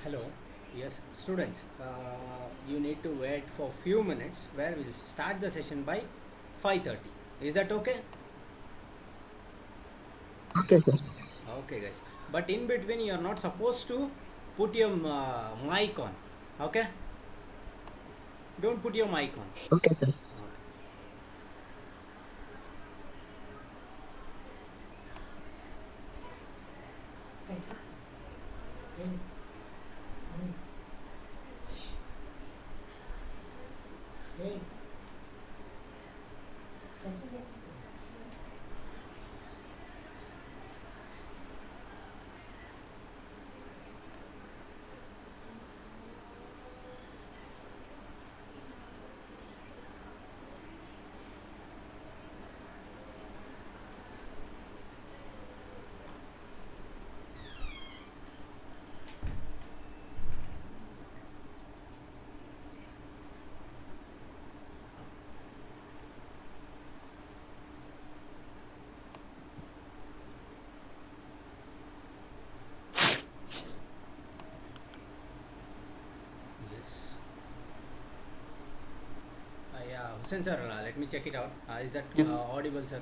Hello. Yes, students, you need to wait for few minutes where we'll start the session by 5:30. Is that okay? Okay, sir. Okay, guys. But in between, you are not supposed to put your mic on. Okay? Don't put your mic on. Okay, sir. Okay. Yes. Yeah, Hussein sir, let me check it out. Is that Yes, audible, sir?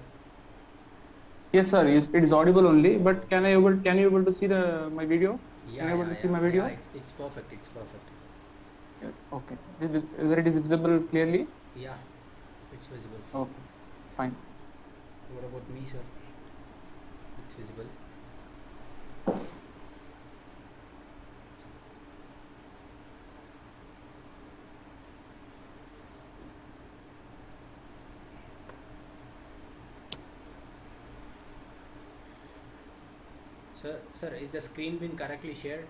yes, sir. Yes, it is audible only. But Okay. can you able to see the my video? Can Yeah, you able yeah, to see yeah, my yeah. video? It's perfect. It's perfect. Yeah, okay. Whether it is visible clearly? Yeah, it's visible. Okay, fine. What about me, sir? It's visible. Sir, is the screen been correctly shared?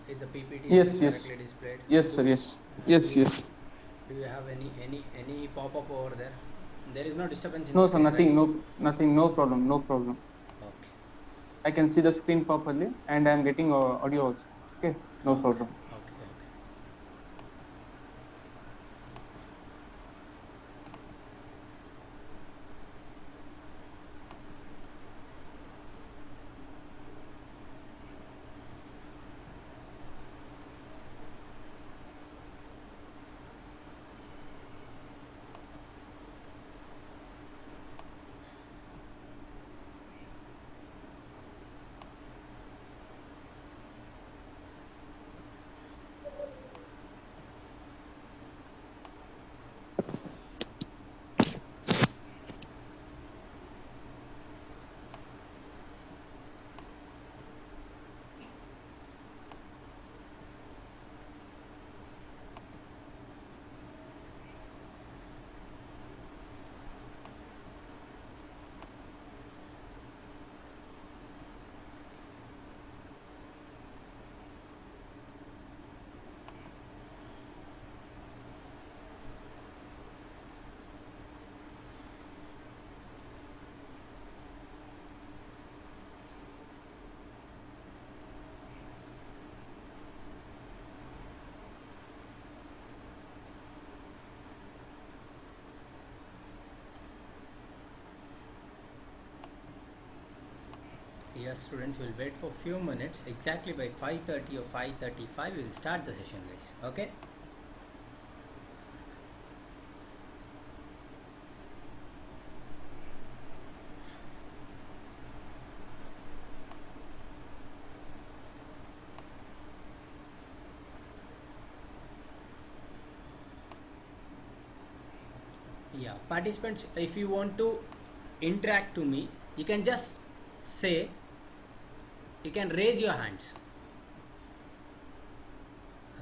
Is the PPT has been Yes, yes, correctly displayed? yes, Do sir. Yes, yes, do yes. do you have any pop up over there? There is no disturbance in the No, sir. screen, right? Nothing. No, nothing. No problem. No problem. Okay, I can see the screen properly, and I am getting audio also. Okay, no okay, problem. okay, okay. Yes, students will wait for few minutes. Exactly by 5:30 or 5:35, we will start the session, guys. Okay? Yeah, participants, if you want to interact to me, you can just say, you can raise your hands.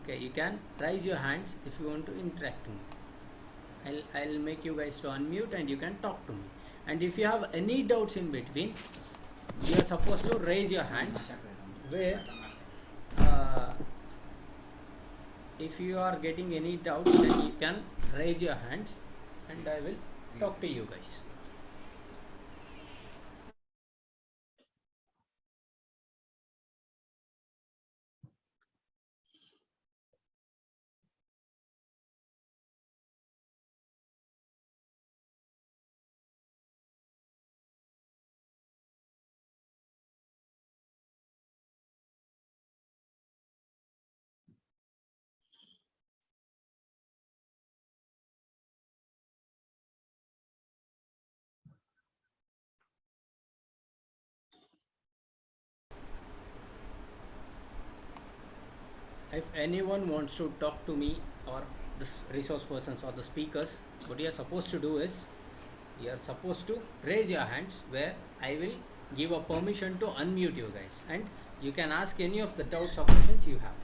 Okay, you can raise your hands if you want to interact to me. I'll make you guys to unmute and you can talk to me. And if you have any doubts in between, you are supposed to raise your hands. Where uh, if you are getting any doubts, then you can raise your hands and I will talk to you guys. If anyone wants to talk to me or the resource persons or the speakers, what you are supposed to do is you are supposed to raise your hands, where I will give a permission to unmute you guys, and you can ask any of the doubts or questions you have.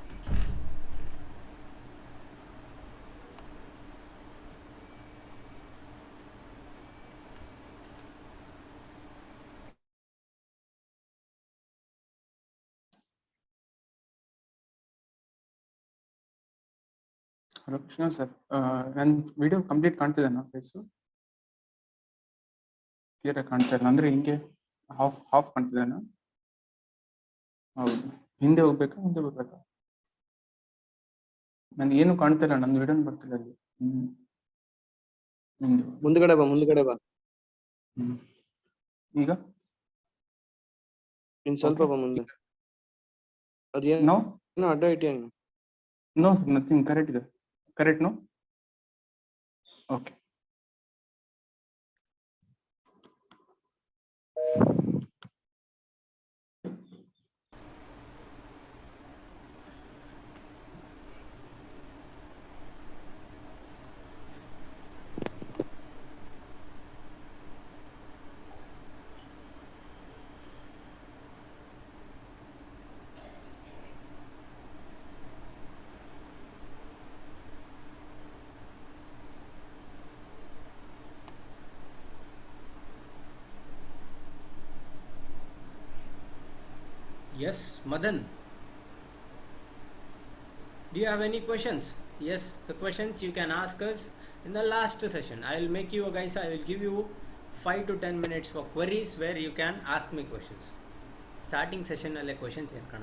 Hello Krishna sir, ನನ್ನ video complete ಕಾಣ್ತಿದ್ದೇನಾ face? ಕ್ಲಿಯರಾಗಿ ಕಾಣ್ತಾ ಇಲ್ಲ ಅಂದರೆ ಹಿಂಗೆ half half ಕಾಣ್ತಿದ್ದೇನಾ? ಹೌದು, ಹಿಂದೆ ಹೋಗ್ಬೇಕಾ ಮುಂದೆ ಬರ್ಬೇಕಾ? ನನಗೆ ಏನು ಕಾಣ್ತಾ ಇಲ್ಲ, ನನ್ನ ವಿಡಿಯೋನ ಬರ್ತಿಲ್ಲ ಅಲ್ಲಿ. ಮುಂದ್ಗಡೆ ಬಾ. ಈಗ ಇನ್ ಸ್ವಲ್ಪ ಬಾ ಮುಂದೆ. ನೋ ಅದೇನೋ ಅಡ್ಡ ಇಟ್ಟಿಯ ನೀನು. ನೋ ಸರ್, ನಥಿಂಗ್, ಕರೆಕ್ಟ್ ಇದೆ. Correct, no? Okay. Yes, Madan. Do you have any questions? Yes, the questions you can ask us in the last session. I will make you guys, I will give you 5 to 10 minutes for queries where you can ask me questions. Starting session alle questions ಏನು ಕಣ.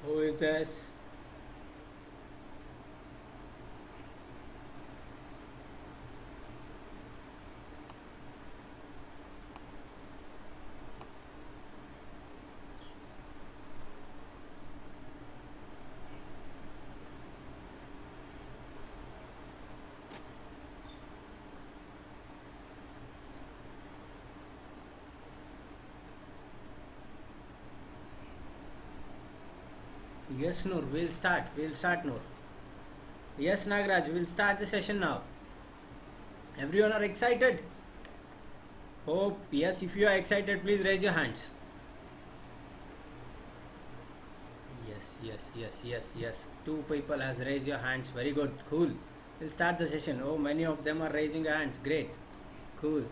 Who is this? Yes, Noor, we'll start. Noor. Yes, Nagraj, we'll start the session now. Everyone are excited? Hope, yes, if you are excited, please raise your hands. Yes. Yes. Two people has raised your hands. Very good. Cool. We'll start the session. Oh, many of them are raising their hands. Great. Cool.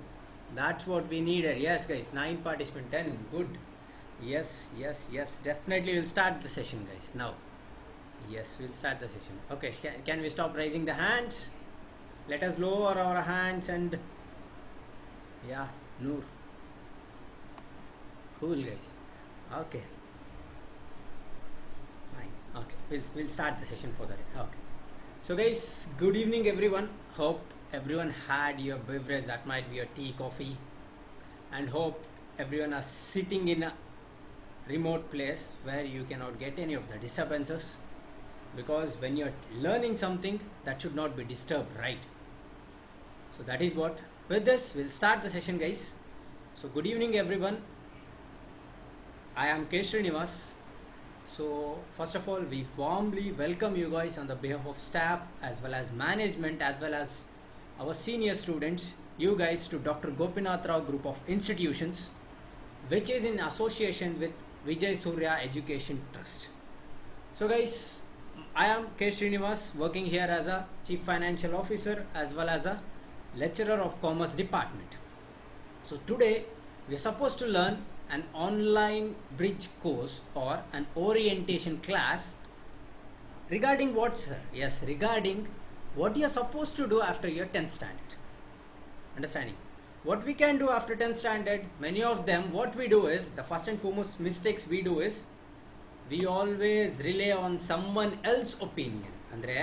That's what we needed. Yes, guys. 9 participants. 10. Good. Yes. Definitely we'll start the session, guys. Now. Yes, we'll start the session. Okay. Can we stop raising the hands? Let us lower our hands and... Yeah, Noor. Cool, guys. Okay. Fine. Okay. We'll start the session for the day. Okay. So, guys, good evening, everyone. Hope everyone had your beverage. That might be your tea, coffee, and hope everyone is sitting in a remote place where you cannot get any of the disturbances. Because when you're learning something, that should not be disturbed, right? So that is what. With this, we'll start the session, guys. So good evening, everyone. I am K. Srinivas. So first of all, we warmly welcome you guys on the behalf of staff as well as management as well as our senior students, you guys, to Dr. Gopinath Rao Group of Institutions, which is in association with Vijay Surya Education Trust. So guys, I am K. Srinivas, working here as a Chief Financial Officer as well as a Lecturer of Commerce Department. So today we are supposed to learn an online bridge course or an orientation class regarding what, sir? Yes, regarding what you are supposed to do after your 10th standard. Understanding? What we can do after 10th standard, many of them, what we do is, the first and foremost mistakes we do is, we always rely on someone else opinion. ಅಂದರೆ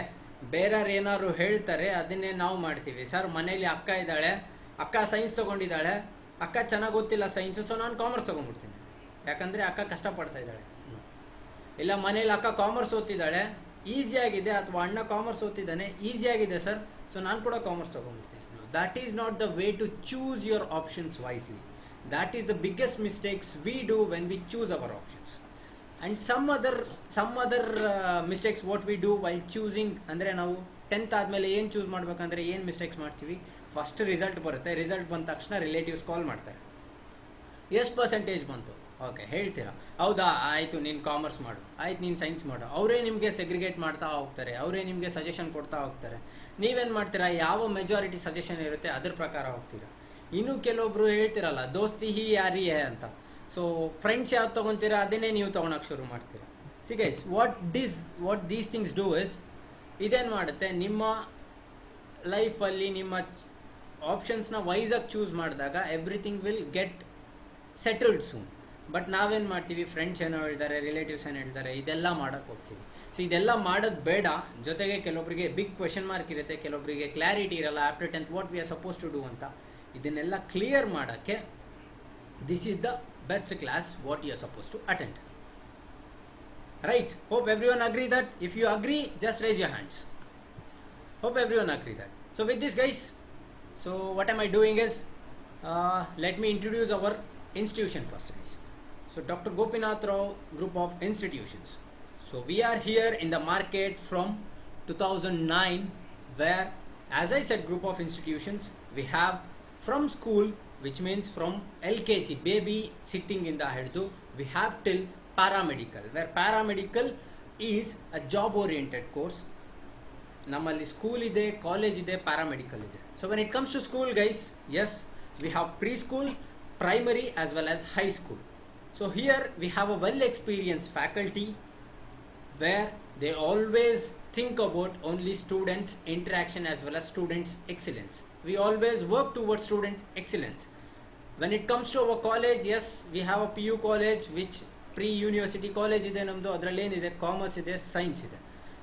ಬೇರೆಯವ್ರು ಏನಾದ್ರು ಹೇಳ್ತಾರೆ ಅದನ್ನೇ ನಾವು ಮಾಡ್ತೀವಿ. Sir ಮನೇಲಿ ಅಕ್ಕ ಇದ್ದಾಳೆ, ಅಕ್ಕ ಸೈನ್ಸ್ ತೊಗೊಂಡಿದ್ದಾಳೆ, ಅಕ್ಕ ಚೆನ್ನಾಗಿ ಗೊತ್ತಿಲ್ಲ ಸೈನ್ಸು, ಸೊ ನಾನು ಕಾಮರ್ಸ್ ತೊಗೊಂಡ್ಬಿಡ್ತೀನಿ ಯಾಕಂದರೆ ಅಕ್ಕ ಕಷ್ಟಪಡ್ತಾ ಇದ್ದಾಳೆ. ಇಲ್ಲ ಮನೇಲಿ ಅಕ್ಕ ಕಾಮರ್ಸ್ ಓದ್ತಿದ್ದಾಳೆ, ಈಸಿಯಾಗಿದೆ, ಅಥವಾ ಅಣ್ಣ ಕಾಮರ್ಸ್ ಓದ್ತಿದ್ದಾನೆ, ಈಸಿಯಾಗಿದೆ ಸರ್, ಸೊ ನಾನು ಕೂಡ ಕಾಮರ್ಸ್ ತೊಗೊಂಡ್ಬಿಡ್ತೀನಿ. That is not the way to choose your options wisely. That is the biggest mistakes we do when we choose our options. And some other mistakes what we do while choosing, ಅಂದರೆ ನಾವು 10th ಆದಮೇಲೆ ಏನು choose ಮಾಡಬೇಕಂದ್ರೆ ಏನು mistakes ಮಾಡ್ತೀವಿ, first result ಬರುತ್ತೆ, result ಬಂದ ತಕ್ಷಣ ರಿಲೇಟಿವ್ಸ್ ಕಾಲ್ ಮಾಡ್ತಾರೆ, ಎಷ್ಟು ಪರ್ಸೆಂಟೇಜ್ ಬಂತು, ಓಕೆ ಹೇಳ್ತೀರಾ, ಹೌದಾ ಆಯಿತು ನೀನು ಕಾಮರ್ಸ್ ಮಾಡು, ಆಯ್ತು ನೀನು ಸೈನ್ಸ್ ಮಾಡು, ಅವರೇ ನಿಮಗೆ ಸೆಗ್ರಿಗೇಟ್ ಮಾಡ್ತಾ ಹೋಗ್ತಾರೆ, ಅವರೇ ನಿಮಗೆ ಸಜೆಷನ್ ಕೊಡ್ತಾ ಹೋಗ್ತಾರೆ. ನೀವೇನು ಮಾಡ್ತೀರಾ, ಯಾವ ಮೆಜಾರಿಟಿ ಸಜೆಷನ್ ಇರುತ್ತೆ ಅದ್ರ ಪ್ರಕಾರ ಹೋಗ್ತೀರಾ. ಇನ್ನು ಕೆಲವೊಬ್ರು ಹೇಳ್ತಿರಲ್ಲ ದೋಸ್ತಿ ಹಿ ಯಾರಿ ಹೇ ಅಂತ, ಸೊ ಫ್ರೆಂಡ್ಸ್ ಯಾವ್ದು ತೊಗೊತೀರಾ ಅದನ್ನೇ ನೀವು ತೊಗೊಳಕ್ಕೆ ಶುರು ಮಾಡ್ತೀರಾ. C guys, what these things do is, ಇದೇನು ಮಾಡುತ್ತೆ, ನಿಮ್ಮ ಲೈಫಲ್ಲಿ ನಿಮ್ಮ ಆಪ್ಷನ್ಸ್ನ ವೈಸಾಗಿ ಚೂಸ್ ಮಾಡಿದಾಗ everything will get settled soon. But ನಾವೇನು ಮಾಡ್ತೀವಿ, ಫ್ರೆಂಡ್ಸ್ ಏನೋ ಹೇಳ್ತಾರೆ, ರಿಲೇಟಿವ್ಸ್ ಏನು ಹೇಳ್ತಾರೆ, ಇದೆಲ್ಲ ಮಾಡೋಕ್ಕೆ ಹೋಗ್ತೀವಿ. ಸೊ ಇದೆಲ್ಲ ಮಾಡೋದು ಬೇಡ. ಜೊತೆಗೆ ಕೆಲವೊಬ್ಬರಿಗೆ ಬಿಗ್ ಕ್ವೆಶನ್ ಮಾರ್ಕ್ ಇರುತ್ತೆ, ಕೆಲವೊಬ್ಬರಿಗೆ ಕ್ಲಾರಿಟಿ ಇರಲ್ಲ after 10th what we are suppose to do ಅಂತ. ಇದನ್ನೆಲ್ಲ ಕ್ಲಿಯರ್ ಮಾಡೋಕ್ಕೆ this is the best class what you are supposed to attend, right? Hope everyone agree that. If you agree, just raise your hands. Hope everyone agree that. So with this, guys, so what am I doing is, let me introduce our institution first, guys. So Dr. Gopinath Rao Group of Institutions. So we are here in the market from 2009, where, as I said, group of institutions, we have from school, which means from LKG, baby sitting in the head, we have till paramedical, where paramedical is a job oriented course. Nammalli school ide, college ide, paramedical ide. So when it comes to school, guys, yes, we have preschool, primary as well as high school. So here we have a well experienced faculty where they always think about only students interaction as well as students excellence. We always work towards students excellence. When it comes to our college, yes, we have a PU college, which pre-university college ಇದೆ ನಮ್ಮದು. ಅದರಲ್ಲಿ ಏನಿದೆ, commerce ಇದೆ, science ಇದೆ.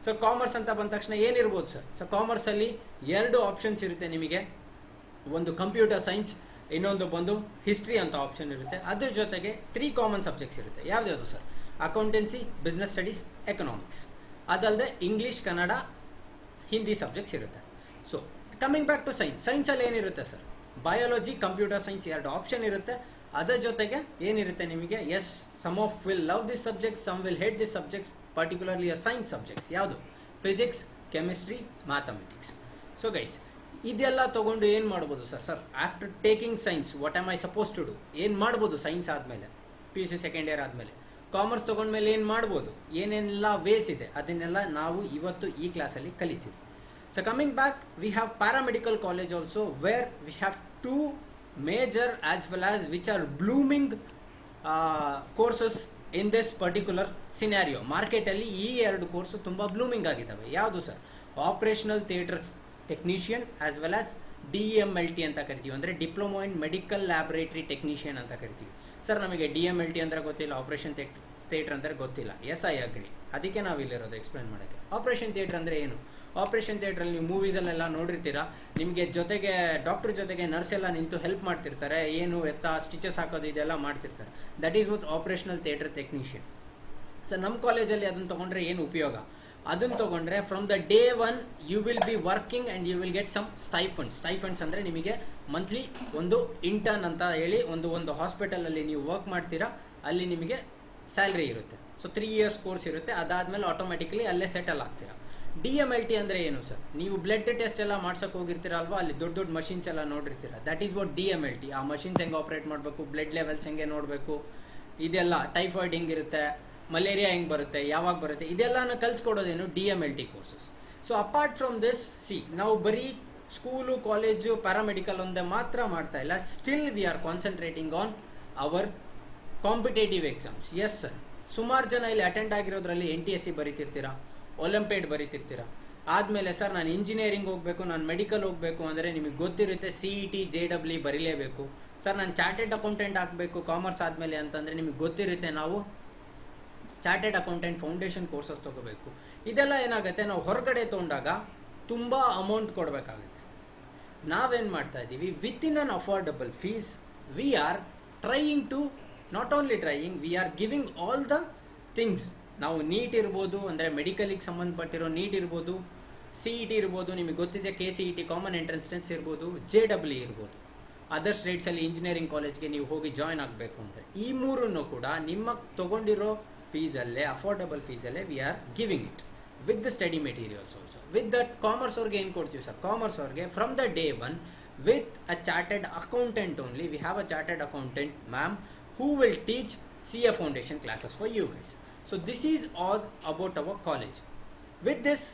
So commerce ಅಂತ ಬಂದ ತಕ್ಷಣ ಏನಿರ್ಬೋದು ಸರ್? ಸೊ ಕಾಮರ್ಸಲ್ಲಿ 2 ಆಪ್ಷನ್ಸ್ ಇರುತ್ತೆ ನಿಮಗೆ. ಒಂದು ಕಂಪ್ಯೂಟರ್ ಸೈನ್ಸ್, ಇನ್ನೊಂದು ಬಂದು ಹಿಸ್ಟ್ರಿ ಅಂತ ಆಪ್ಷನ್ ಇರುತ್ತೆ. ಅದ್ರ ಜೊತೆಗೆ 3 ಕಾಮನ್ ಸಬ್ಜೆಕ್ಟ್ಸ್ ಇರುತ್ತೆ. ಯಾವ್ದು ಸರ್? Accountancy, business studies, economics. ಅದಲ್ಲದೆ ಇಂಗ್ಲೀಷ್, ಕನ್ನಡ, ಹಿಂದಿ ಸಬ್ಜೆಕ್ಟ್ಸ್ ಇರುತ್ತೆ. So coming back to science, ಸೈನ್ಸಲ್ಲಿ ಏನಿರುತ್ತೆ ಸರ್? ಬಯಾಲಜಿ, ಕಂಪ್ಯೂಟರ್ ಸೈನ್ಸ್ 2 ಆಪ್ಷನ್ ಇರುತ್ತೆ. ಅದರ ಜೊತೆಗೆ ಏನಿರುತ್ತೆ ನಿಮಗೆ, yes, some of will love this subject, some will hate this subjects, particularly science subjects. ಯಾವುದು? Physics, chemistry, mathematics. So guys, ಇದೆಲ್ಲ ತೊಗೊಂಡು ಏನು ಮಾಡ್ಬೋದು ಸರ್? After taking science what am I suppose to do? ಏನು ಮಾಡ್ಬೋದು ಸೈನ್ಸ್ ಆದಮೇಲೆ, PUC ಸೆಕೆಂಡ್ ಇಯರ್ ಆದಮೇಲೆ? ಕಾಮರ್ಸ್ ತೊಗೊಂಡ್ಮೇಲೆ ಏನು ಮಾಡ್ಬೋದು, ಏನೇನೆಲ್ಲ ವೇಸ್ ಇದೆ ಅದನ್ನೆಲ್ಲ ನಾವು ಇವತ್ತು ಈ ಕ್ಲಾಸಲ್ಲಿ ಕಲಿತೀವಿ. So coming back, we have paramedical college also, where we have 2 major as well as which are blooming courses in this particular scenario. ಮಾರ್ಕೆಟಲ್ಲಿ ಈ 2 ಕೋರ್ಸು ತುಂಬ ಬ್ಲೂಮಿಂಗ್ ಆಗಿದ್ದಾವೆ. ಯಾವುದು sir? Operational theatres technician as well as DMLT ಅಂತ ಕರಿತೀವಿ, ಅಂದರೆ diploma in medical laboratory technician ಅಂತ ಕರಿತೀವಿ. ಸರ್ ನಮಗೆ DMLT ಅಂದರೆ ಗೊತ್ತಿಲ್ಲ, ಆಪರೇಷನ್ ಥಿಯೇಟರ್ ಅಂದರೆ ಗೊತ್ತಿಲ್ಲ. Yes, I agree. ಅದಕ್ಕೆ ನಾವು ಇಲ್ಲಿರೋದು ಎಕ್ಸ್ಪ್ಲೇನ್ ಮಾಡೋಕ್ಕೆ. ಆಪರೇಷನ್ ಥಿಯೇಟರ್ ಅಂದರೆ ಏನು? ಆಪರೇಷನ್ ಥಿಯೇಟ್ರಲ್ಲಿ ನೀವು ಮೂವೀಸಲ್ಲೆಲ್ಲ ನೋಡಿರ್ತೀರಾ, ನಿಮಗೆ ಜೊತೆಗೆ ಡಾಕ್ಟರ್ ಜೊತೆಗೆ ನರ್ಸ್ ಎಲ್ಲ ನಿಂತು ಹೆಲ್ಪ್ ಮಾಡ್ತಿರ್ತಾರೆ, ಏನು ಎತ್ತ ಸ್ಟಿಚಸ್ ಹಾಕೋದು ಇದೆಲ್ಲ ಮಾಡ್ತಿರ್ತಾರೆ. That is what operational theatre technician. So ನಮ್ಮ ಕಾಲೇಜಲ್ಲಿ ಅದನ್ನು ತೊಗೊಂಡ್ರೆ ಏನು ಉಪಯೋಗ? ಅದನ್ನು ತೊಗೊಂಡ್ರೆ from the day 1 you will be working and you will get some stipends ಅಂದರೆ ನಿಮಗೆ ಮಂತ್ಲಿ ಒಂದು ಇಂಟರ್ನ್ ಅಂತ ಹೇಳಿ ಒಂದು ಹಾಸ್ಪಿಟಲಲ್ಲಿ ನೀವು ವರ್ಕ್ ಮಾಡ್ತೀರಾ, ಅಲ್ಲಿ ನಿಮಗೆ ಸ್ಯಾಲ್ರಿ ಇರುತ್ತೆ. ಸೊ 3 years ಕೋರ್ಸ್ ಇರುತ್ತೆ, ಅದಾದಮೇಲೆ ಆಟೋಮೆಟಿಕಲಿ ಅಲ್ಲೇ ಸೆಟಲ್ ಆಗ್ತೀರಾ. DMLT ಅಂದರೆ ಏನು ಸರ್? ನೀವು ಬ್ಲಡ್ ಟೆಸ್ಟ್ ಎಲ್ಲ ಮಾಡ್ಸೋಕೆ ಹೋಗಿರ್ತೀರ ಅಲ್ವಾ, ಅಲ್ಲಿ ದೊಡ್ಡ ದೊಡ್ಡ ಮಷಿನ್ಸ್ ಎಲ್ಲ ನೋಡಿರ್ತೀರ. That is what DMLT. ಆ ಮಷಿನ್ಸ್ ಹೆಂಗೆ ಆಪ್ರೇಟ್ ಮಾಡಬೇಕು, ಬ್ಲಡ್ ಲೆವೆಲ್ಸ್ ಹೆಂಗೆ ನೋಡಬೇಕು, ಇದೆಲ್ಲ ಟೈಫಾಯ್ಡ್ ಹೆಂಗಿರುತ್ತೆ, ಮಲೇರಿಯಾ ಹೆಂಗೆ ಬರುತ್ತೆ, ಯಾವಾಗ ಬರುತ್ತೆ, ಇದೆಲ್ಲನ ಕಲಿಸ್ಕೊಡೋದೇನು DMLT courses. So apart from this, ನಾವು ಬರೀ ಸ್ಕೂಲು, ಕಾಲೇಜು, ಪ್ಯಾರಾಮೆಡಿಕಲ್ ಒಂದೇ ಮಾತ್ರ ಮಾಡ್ತಾ ಇಲ್ಲ. Still we are concentrating on our competitive exams. Yes sir, ಸುಮಾರು ಜನ ಇಲ್ಲಿ ಅಟೆಂಡ್ ಆಗಿರೋದ್ರಲ್ಲಿ NTSC ಬರೀತಿರ್ತೀರಾ, ಒಲಿಂಪಿಯಾಡ್ ಬರೀತಿರ್ತೀರಾ. ಆದಮೇಲೆ ಸರ್ ನಾನು ಇಂಜಿನಿಯರಿಂಗ್ ಹೋಗಬೇಕು, ನಾನು ಮೆಡಿಕಲ್ ಹೋಗಬೇಕು ಅಂದರೆ ನಿಮಗೆ ಗೊತ್ತಿರುತ್ತೆ CET JEE ಬರೀಲೇಬೇಕು. ಸರ್ ನಾನು ಚಾರ್ಟೆಡ್ ಅಕೌಂಟೆಂಟ್ ಆಗಬೇಕು ಕಾಮರ್ಸ್ ಆದಮೇಲೆ ಅಂತಂದರೆ ನಿಮಗೆ ಗೊತ್ತಿರುತ್ತೆ ನಾವು ಚಾರ್ಟೆಡ್ ಅಕೌಂಟೆಂಟ್ ಫೌಂಡೇಶನ್ ಕೋರ್ಸಸ್ ತೊಗೋಬೇಕು. ಇದೆಲ್ಲ ಏನಾಗುತ್ತೆ, ನಾವು ಹೊರಗಡೆ ತೊಗೊಂಡಾಗ ತುಂಬ ಅಮೌಂಟ್ ಕೊಡಬೇಕಾಗುತ್ತೆ. ನಾವೇನು ಮಾಡ್ತಾ ಇದ್ದೀವಿ, within an affordable fees we are trying to, not only trying, we are giving all the things. ನಾವು ನೀಟ್ ಇರ್ಬೋದು, ಅಂದರೆ ಮೆಡಿಕಲಿಗೆ ಸಂಬಂಧಪಟ್ಟಿರೋ ನೀಟ್ ಇರ್ಬೋದು, CET ಇರ್ಬೋದು, ನಿಮಗೆ ಗೊತ್ತಿದೆ KCET ಕಾಮನ್ ಎಂಟ್ರೆನ್ಸ್ ಟೆಸ್ಟ್ ಇರ್ಬೋದು, JEE ಇರ್ಬೋದು. ಅದರ್ ಸ್ಟೇಟ್ಸಲ್ಲಿ ಇಂಜಿನಿಯರಿಂಗ್ ಕಾಲೇಜ್ಗೆ ನೀವು ಹೋಗಿ ಜಾಯ್ನ್ ಆಗಬೇಕು ಅಂದರೆ ಈ ಮೂರನ್ನು ಕೂಡ ನಿಮ್ಮ ತೊಗೊಂಡಿರೋ ಫೀಸಲ್ಲೇ, ಅಫೋರ್ಡಬಲ್ ಫೀಸಲ್ಲೇ we are giving it with the study materials also. With that commerce ಅವ್ರಿಗೆ ಏನು ಕೊಡ್ತೀವಿ ಸರ್? ಕಾಮರ್ಸ್ ಅವ್ರಿಗೆ from the day 1 with a chartered accountant only, we have a chartered accountant ma'am who will teach CA foundation classes for you guys. So this is all about our college. With this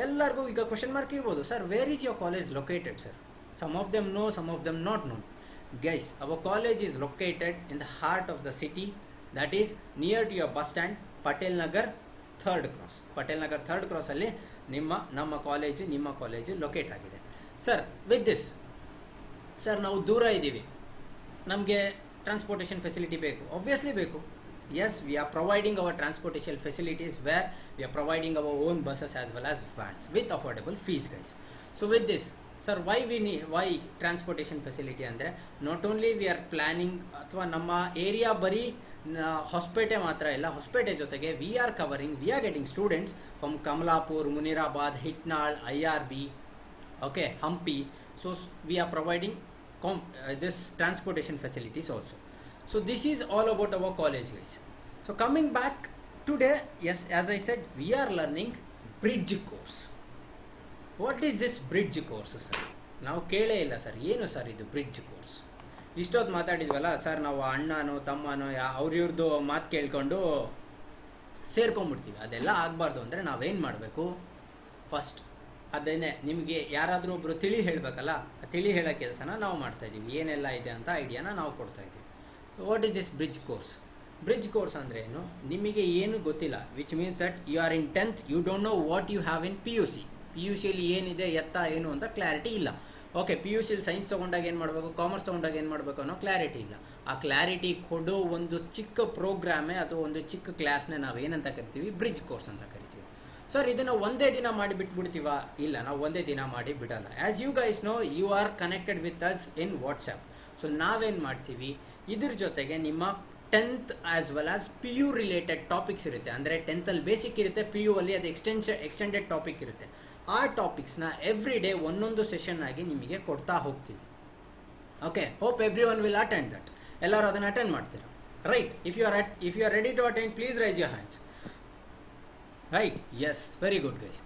ಎಲ್ಲರಿಗೂ ಈಗ question mark ಇರ್ಬೋದು, sir where is your college located sir? Some of them know, some of them not known. Guys, our college is located in the heart of the city, that is near to your bus stand, Patel Nagar 3rd cross. Patel Nagar 3rd cross ಅಲ್ಲಿ ನಮ್ಮ college locate ಆಗಿದೆ. Sir with this, sir ನಾವು ದೂರ ಇದ್ದೀವಿ, ನಮಗೆ transportation facility ಬೇಕು, obviously ಬೇಕು. Yes, we are providing our transportation facilities where we are providing our own buses as well as vans with affordable fees guys. So with this, sir, why transportation facility ಅಂದರೆ not only we are planning, ಅಥವಾ ನಮ್ಮ area ಬರೀ ಹೊಸಪೇಟೆ ಮಾತ್ರ ಇಲ್ಲ, ಹೊಸಪೇಟೆ ಜೊತೆಗೆ we are getting students from Kamalapur, Munirabad, Hitnal, IRB, okay, Hampi. So we are providing this transportation facilities also. So this is all about our college guys. So coming back today, yes, as I said, we are learning bridge course. What is this bridge course sir? ನಾವು ಕೇಳೇ ಇಲ್ಲ sir, ಏನು sir ಇದು bridge course? ಇಷ್ಟೊತ್ತು ಮಾತಾಡಿದ್ವಲ್ಲ sir, ನಾವು ಅಣ್ಣನೋ ತಮ್ಮನೋ ಅವ್ರಿವ್ರದ್ದು ಮಾತು ಕೇಳ್ಕೊಂಡು ಸೇರ್ಕೊಂಡ್ಬಿಡ್ತೀವಿ. ಅದೆಲ್ಲ ಆಗಬಾರ್ದು ಅಂದರೆ ನಾವೇನು ಮಾಡಬೇಕು? ಫಸ್ಟ್ ಅದನ್ನೇ ನಿಮಗೆ ಯಾರಾದರೂ ಒಬ್ಬರು ತಿಳಿ ಹೇಳಬೇಕಲ್ಲ, ಆ ತಿಳಿ ಹೇಳೋ ಕೆಲಸನ ನಾವು ಮಾಡ್ತಾಯಿದ್ದೀವಿ. ಏನೆಲ್ಲ ಇದೆ ಅಂತ ಐಡಿಯಾನ ನಾವು ಕೊಡ್ತಾಯಿದ್ದೀವಿ. What is this bridge course? Bridge course ಅಂದರೆ ಏನು? ನಿಮಗೆ ಏನು ಗೊತ್ತಿಲ್ಲ, which means that you are in 10th, you don't know what you have in PUC. PUCಯಲ್ಲಿ ಏನಿದೆ ಏನು ಅಂತ ಕ್ಲಾರಿಟಿ ಇಲ್ಲ. ಓಕೆ, PUCಯಲ್ಲಿ ಸೈನ್ಸ್ ತೊಗೊಂಡಾಗ ಏನು ಮಾಡಬೇಕು, ಕಾಮರ್ಸ್ ತೊಗೊಂಡಾಗ ಏನು ಮಾಡಬೇಕು ಅನ್ನೋ ಕ್ಲಾರಿಟಿ ಇಲ್ಲ. ಆ ಕ್ಲಾರಿಟಿ ಕೊಡೋ ಒಂದು ಚಿಕ್ಕ ಪ್ರೋಗ್ರಾಮೇ ಅಥವಾ ಒಂದು ಚಿಕ್ಕ ಕ್ಲಾಸ್ನೇ ನಾವು ಏನಂತ ಕರಿತೀವಿ? ಬ್ರಿಡ್ಜ್ ಕೋರ್ಸ್ ಅಂತ ಕರಿತೀವಿ. ಸರ್ ಇದನ್ನು ಒಂದೇ ದಿನ ಮಾಡಿ ಬಿಟ್ಬಿಡ್ತೀವ? ಇಲ್ಲ, ನಾವು ಒಂದೇ ದಿನ ಮಾಡಿ ಬಿಡಲ್ಲ. As you guys know, you are connected with us in WhatsApp. So ನಾವೇನು ಮಾಡ್ತೀವಿ, ಇದ್ರ ಜೊತೆಗೆ ನಿಮ್ಮ 10th as well as PU related topics ಇರುತ್ತೆ. ಅಂದರೆ 10th ಬೇಸಿಕ್ ಇರುತ್ತೆ, PU ಅಲ್ಲಿ ಅದು ಎಕ್ಸ್ಟೆಂಡೆಡ್ ಟಾಪಿಕ್ ಇರುತ್ತೆ. ಆ ಟಾಪಿಕ್ಸ್ನ ಎವ್ರಿ ಡೇ ಒಂದೊಂದು ಸೆಷನ್ ಆಗಿ ನಿಮಗೆ ಕೊಡ್ತಾ ಹೋಗ್ತೀವಿ. Okay, hope every one will attend that. ಎಲ್ಲರೂ ಅದನ್ನು ಅಟೆಂಡ್ ಮಾಡ್ತೀರಾ? Right. If you are ready to attend, please raise your hands. Right, yes, very good guys.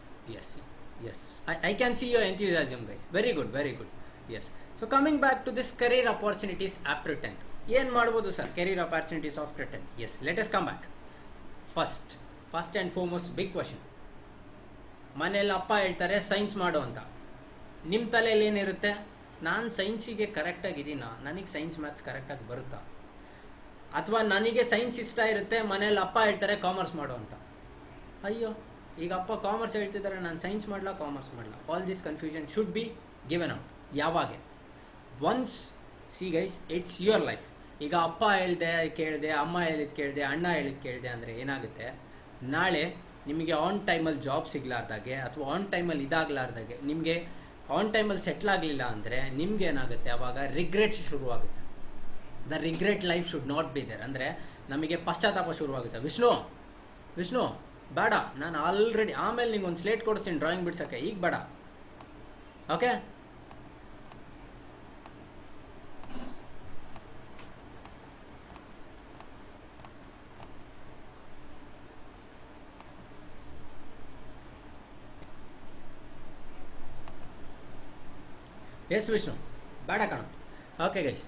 Yes, I can see your enthusiasm guys. Very good. Yes. So coming back to this career opportunities after 10th. ಏನು ಮಾಡ್ಬೋದು sir career opportunities after 10th? Yes, let us come back. First and foremost big question. ಮನೇಲಿ ಅಪ್ಪ ಹೇಳ್ತಾರೆ science ಮಾಡು ಅಂತ. ನಿಮ್ಮ ತಲೆಯಲ್ಲಿ ಏನಿರುತ್ತೆ, ನಾನು ಸೈನ್ಸಿಗೆ ಕರೆಕ್ಟಾಗಿದ್ದೀನಾ, ನನಗೆ ಸೈನ್ಸ್ ಮ್ಯಾಥ್ಸ್ ಕರೆಕ್ಟಾಗಿ ಬರುತ್ತಾ? ಅಥವಾ ನನಗೆ ಸೈನ್ಸ್ ಇಷ್ಟ ಇರುತ್ತೆ, ಮನೇಲಿ ಅಪ್ಪ ಹೇಳ್ತಾರೆ ಕಾಮರ್ಸ್ ಮಾಡು ಅಂತ. ಅಯ್ಯೋ, ಈಗ ಅಪ್ಪ ಕಾಮರ್ಸ್ ಹೇಳ್ತಿದ್ದಾರೆ, ನಾನು ಸೈನ್ಸ್ ಮಾಡಲ ಕಾಮರ್ಸ್ ಮಾಡಲ. All this confusion should be given out. ಯಾವಾಗ? Once see guys, it's your life. ಈಗ ಅಪ್ಪ ಹೇಳ್ದೆ ಕೇಳಿದೆ, ಅಮ್ಮ ಹೇಳಿದ್ದು ಕೇಳಿದೆ, ಅಣ್ಣ ಹೇಳಿದ್ದು ಕೇಳಿದೆ ಅಂದರೆ ಏನಾಗುತ್ತೆ, ನಾಳೆ ನಿಮಗೆ ಆನ್ ಟೈಮಲ್ಲಿ ಜಾಬ್ ಸಿಗಲಾರ್ದಾಗೆ ಅಥವಾ ಆನ್ ಟೈಮಲ್ಲಿ ಇದಾಗಲಾರ್ದಾಗೆ, ನಿಮಗೆ ಆನ್ ಟೈಮಲ್ಲಿ ಸೆಟ್ಲ್ ಆಗಲಿಲ್ಲ ಅಂದರೆ ನಿಮ್ಗೆ ಏನಾಗುತ್ತೆ, ಆವಾಗ ರಿಗ್ರೆಟ್ ಶುರುವಾಗುತ್ತೆ. The regret life should not be there. ಅಂದರೆ ನಮಗೆ ಪಶ್ಚಾತ್ತಾಪ ಶುರುವಾಗುತ್ತೆ. ವಿಷ್ಣು ಬೇಡ, ನಾನು ಆಲ್ರೆಡಿ ಆಮೇಲೆ ನಿಂಗೆ ಒಂದು ಸ್ಲೇಟ್ ಕೊಡಿಸ್ತೀನಿ ಡ್ರಾಯಿಂಗ್ ಬಿಡ್ಸೋಕ್ಕೆ, ಈಗ ಬೇಡ. ಓಕೆ, ಎಸ್ ವಿಷ್ಣು, ಬೇಡ ಕಣ. Okay guys,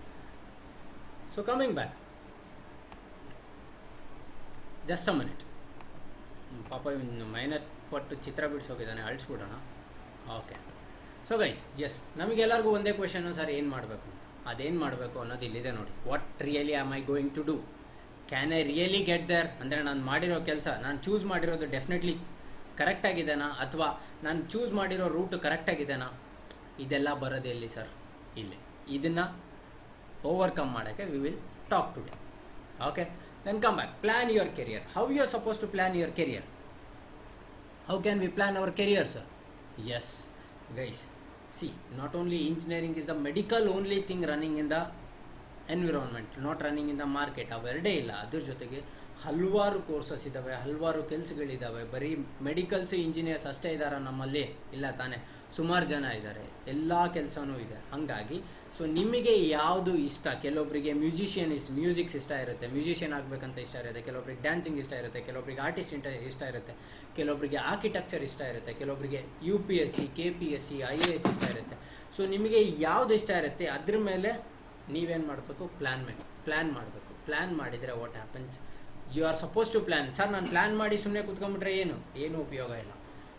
so coming back, just a minute. ಪಾಪ ಇನ್ನು ಮೈನರ್ ಪಟ್ಟು ಚಿತ್ರ ಬಿಡಿಸೋಗಿದ್ದಾನೆ, ಅಳಿಸ್ಬಿಡೋಣ. ಓಕೆ, ಸೊ ಗೈಸ್, ಎಸ್, ನಮಗೆಲ್ಲರಿಗೂ ಒಂದೇ ಕ್ವೆಶನ್ನು, ಸರ್ ಏನು ಮಾಡಬೇಕು ಅಂತ. ಅದೇನು ಮಾಡಬೇಕು ಅನ್ನೋದು ಇಲ್ಲಿದೆ ನೋಡಿ. What really am I going to do? Can I really get there? ಅಂದರೆ ನಾನು ಮಾಡಿರೋ ಕೆಲಸ, ನಾನು ಚೂಸ್ ಮಾಡಿರೋದು ಡೆಫಿನೆಟ್ಲಿ ಕರೆಕ್ಟಾಗಿದೆನಾ, ಅಥವಾ ನಾನು ಚೂಸ್ ಮಾಡಿರೋ ರೂಟು ಕರೆಕ್ಟಾಗಿದೆನಾ? ಇದೆಲ್ಲ ಬರೋದು ಎಲ್ಲಿ ಸರ್? ಇಲ್ಲಿ. ಇದನ್ನು ಓವರ್ಕಮ್ ಮಾಡೋಕ್ಕೆ we will talk today. Okay, then come back. Plan your career. How you are supposed to plan your career? How can we plan our career, sir? Yes, guys, see, not only engineering is the medical only thing running in the environment, not running in the market. ಅವೆರಡೇ ಇಲ್ಲ, ಅದ್ರ ಜೊತೆಗೆ ಹಲವಾರು courses ಇದ್ದಾವೆ, ಹಲವಾರು ಕೆಲಸಗಳಿದ್ದಾವೆ. ಬರೀ medicals engineers ಅಷ್ಟೇ ಇದ್ದಾರೆ ನಮ್ಮಲ್ಲಿ? ಇಲ್ಲ ತಾನೇ, ಸುಮಾರು ಜನ ಇದ್ದಾರೆ, ಎಲ್ಲ ಕೆಲಸನೂ ಇದೆ. ಹಾಗಾಗಿ ಸೊ ನಿಮಗೆ ಯಾವುದು ಇಷ್ಟ? ಕೆಲವೊಬ್ಬರಿಗೆ ಮ್ಯೂಸಿಕ್ಸ್ ಇಷ್ಟ ಇರುತ್ತೆ, ಮ್ಯೂಸಿಷಿಯನ್ ಆಗಬೇಕಂತ ಇಷ್ಟ ಇರುತ್ತೆ. ಕೆಲವೊಬ್ಬರಿಗೆ ಡ್ಯಾನ್ಸಿಂಗ್ ಇಷ್ಟ ಇರುತ್ತೆ, ಕೆಲವೊಬ್ಬರಿಗೆ ಆರ್ಟಿಸ್ಟ್ ಇಷ್ಟ ಇರುತ್ತೆ, ಕೆಲವೊಬ್ಬರಿಗೆ ಆರ್ಕಿಟೆಕ್ಚರ್ ಇಷ್ಟ ಇರುತ್ತೆ, ಕೆಲವೊಬ್ಬರಿಗೆ UPSC KPSC IAS ಇಷ್ಟ ಇರುತ್ತೆ. ಸೊ ನಿಮಗೆ ಯಾವುದು ಇಷ್ಟ ಇರುತ್ತೆ ಅದ್ರ ಮೇಲೆ ನೀವೇನು ಮಾಡಬೇಕು? ಪ್ಲ್ಯಾನ್ ಮಾಡಬೇಕು. ಪ್ಲ್ಯಾನ್ ಮಾಡಿದರೆ what happens, you are suppose to plan. Sir ನಾನು ಪ್ಲ್ಯಾನ್ ಮಾಡಿ ಸುಮ್ಮನೆ ಕೂತ್ಕೊಂಡ್ಬಿಟ್ರೆ ಏನು ಉಪಯೋಗ ಇಲ್ಲ.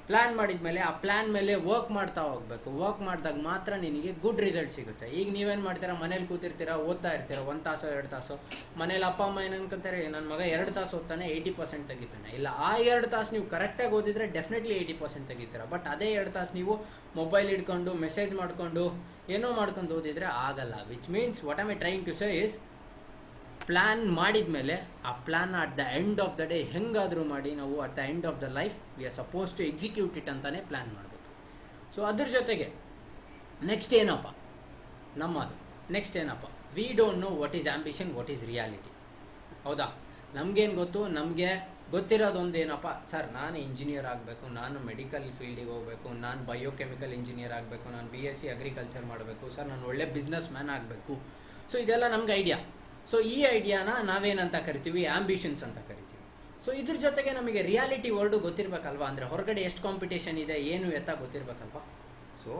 ಪ್ಲ್ಯಾನ್ ಮಾಡಿದ ಮೇಲೆ ಆ ಪ್ಲ್ಯಾನ್ ಮೇಲೆ ವರ್ಕ್ ಮಾಡ್ತಾ ಹೋಗಬೇಕು. ವರ್ಕ್ ಮಾಡಿದಾಗ ಮಾತ್ರ ನಿನಗೆ ಗುಡ್ ರಿಸಲ್ಟ್ ಸಿಗುತ್ತೆ. ಈಗ ನೀವೇನು ಮಾಡ್ತೀರಾ, ಮನೇಲಿ ಕೂತಿರ್ತೀರಾ, ಓದ್ತಾ ಇರ್ತೀರಾ, 1 ತಾಸು 2 ತಾಸು. ಮನೇಲಿ ಅಪ್ಪ ಅಮ್ಮ ಏನು ಅನ್ಕೊಂತಾರೆ, ನನ್ನ ಮಗ 2 ತಾಸು ಓದ್ತಾನೆ, 80% ತೆಗಿತಾನೆ. ಇಲ್ಲ, ಆ 2 ತಾಸು ನೀವು ಕರೆಕ್ಟಾಗಿ ಓದಿದ್ರೆ ಡೆಫಿನೆಟ್ಲಿ 80% ತೆಗಿತೀರಾ. ಬಟ್ ಅದೇ 2 ತಾಸು ನೀವು ಮೊಬೈಲ್ ಹಿಡ್ಕೊಂಡು ಮೆಸೇಜ್ ಮಾಡಿಕೊಂಡು ಏನೋ ಮಾಡ್ಕೊಂಡು ಓದಿದರೆ ಆಗಲ್ಲ. Which means what am I trying to say is, plan ಮಾಡಿದ ಮೇಲೆ ಆ plan at the end of the day ಹೆಂಗಾದರೂ ಮಾಡಿ ನಾವು at the end of the life we are suppose to execute it ಅಂತಲೇ ಪ್ಲ್ಯಾನ್ ಮಾಡಬೇಕು. ಸೊ ಅದ್ರ ಜೊತೆಗೆ ನೆಕ್ಸ್ಟ್ ಏನಪ್ಪ we don't know what is ambition, what is reality. ಹೌದಾ? ನಮಗೇನು ಗೊತ್ತು? ನಮಗೆ ಗೊತ್ತಿರೋದೊಂದು ಏನಪ್ಪ, ಸರ್ ನಾನು ಇಂಜಿನಿಯರ್ ಆಗಬೇಕು, ನಾನು ಮೆಡಿಕಲ್ ಫೀಲ್ಡಿಗೆ ಹೋಗಬೇಕು, ನಾನು ಬಯೋಕೆಮಿಕಲ್ ಇಂಜಿನಿಯರ್ ಆಗಬೇಕು, ನಾನು BSc ಅಗ್ರಿಕಲ್ಚರ್ ಮಾಡಬೇಕು, ಸರ್ ನಾನು ಒಳ್ಳೆ ಬಿಸ್ನೆಸ್ ಮ್ಯಾನ್ ಆಗಬೇಕು. ಸೊ ಇದೆಲ್ಲ ನಮ್ಗೆ ಐಡಿಯಾ. ಸೊ ಈ ಐಡಿಯಾನ ನಾವೇನಂತ ಕರಿತೀವಿ? ಆ್ಯಂಬಿಷನ್ಸ್ ಅಂತ ಕರಿತೀವಿ. ಸೊ ಇದ್ರ ಜೊತೆಗೆ ನಮಗೆ ರಿಯಾಲಿಟಿ ವರ್ಲ್ಡು ಗೊತ್ತಿರಬೇಕಲ್ವ, ಅಂದರೆ ಹೊರಗಡೆ ಎಷ್ಟು ಕಾಂಪಿಟೇಷನ್ ಇದೆ ಏನು ಎತ್ತ ಗೊತ್ತಿರಬೇಕಲ್ವ. So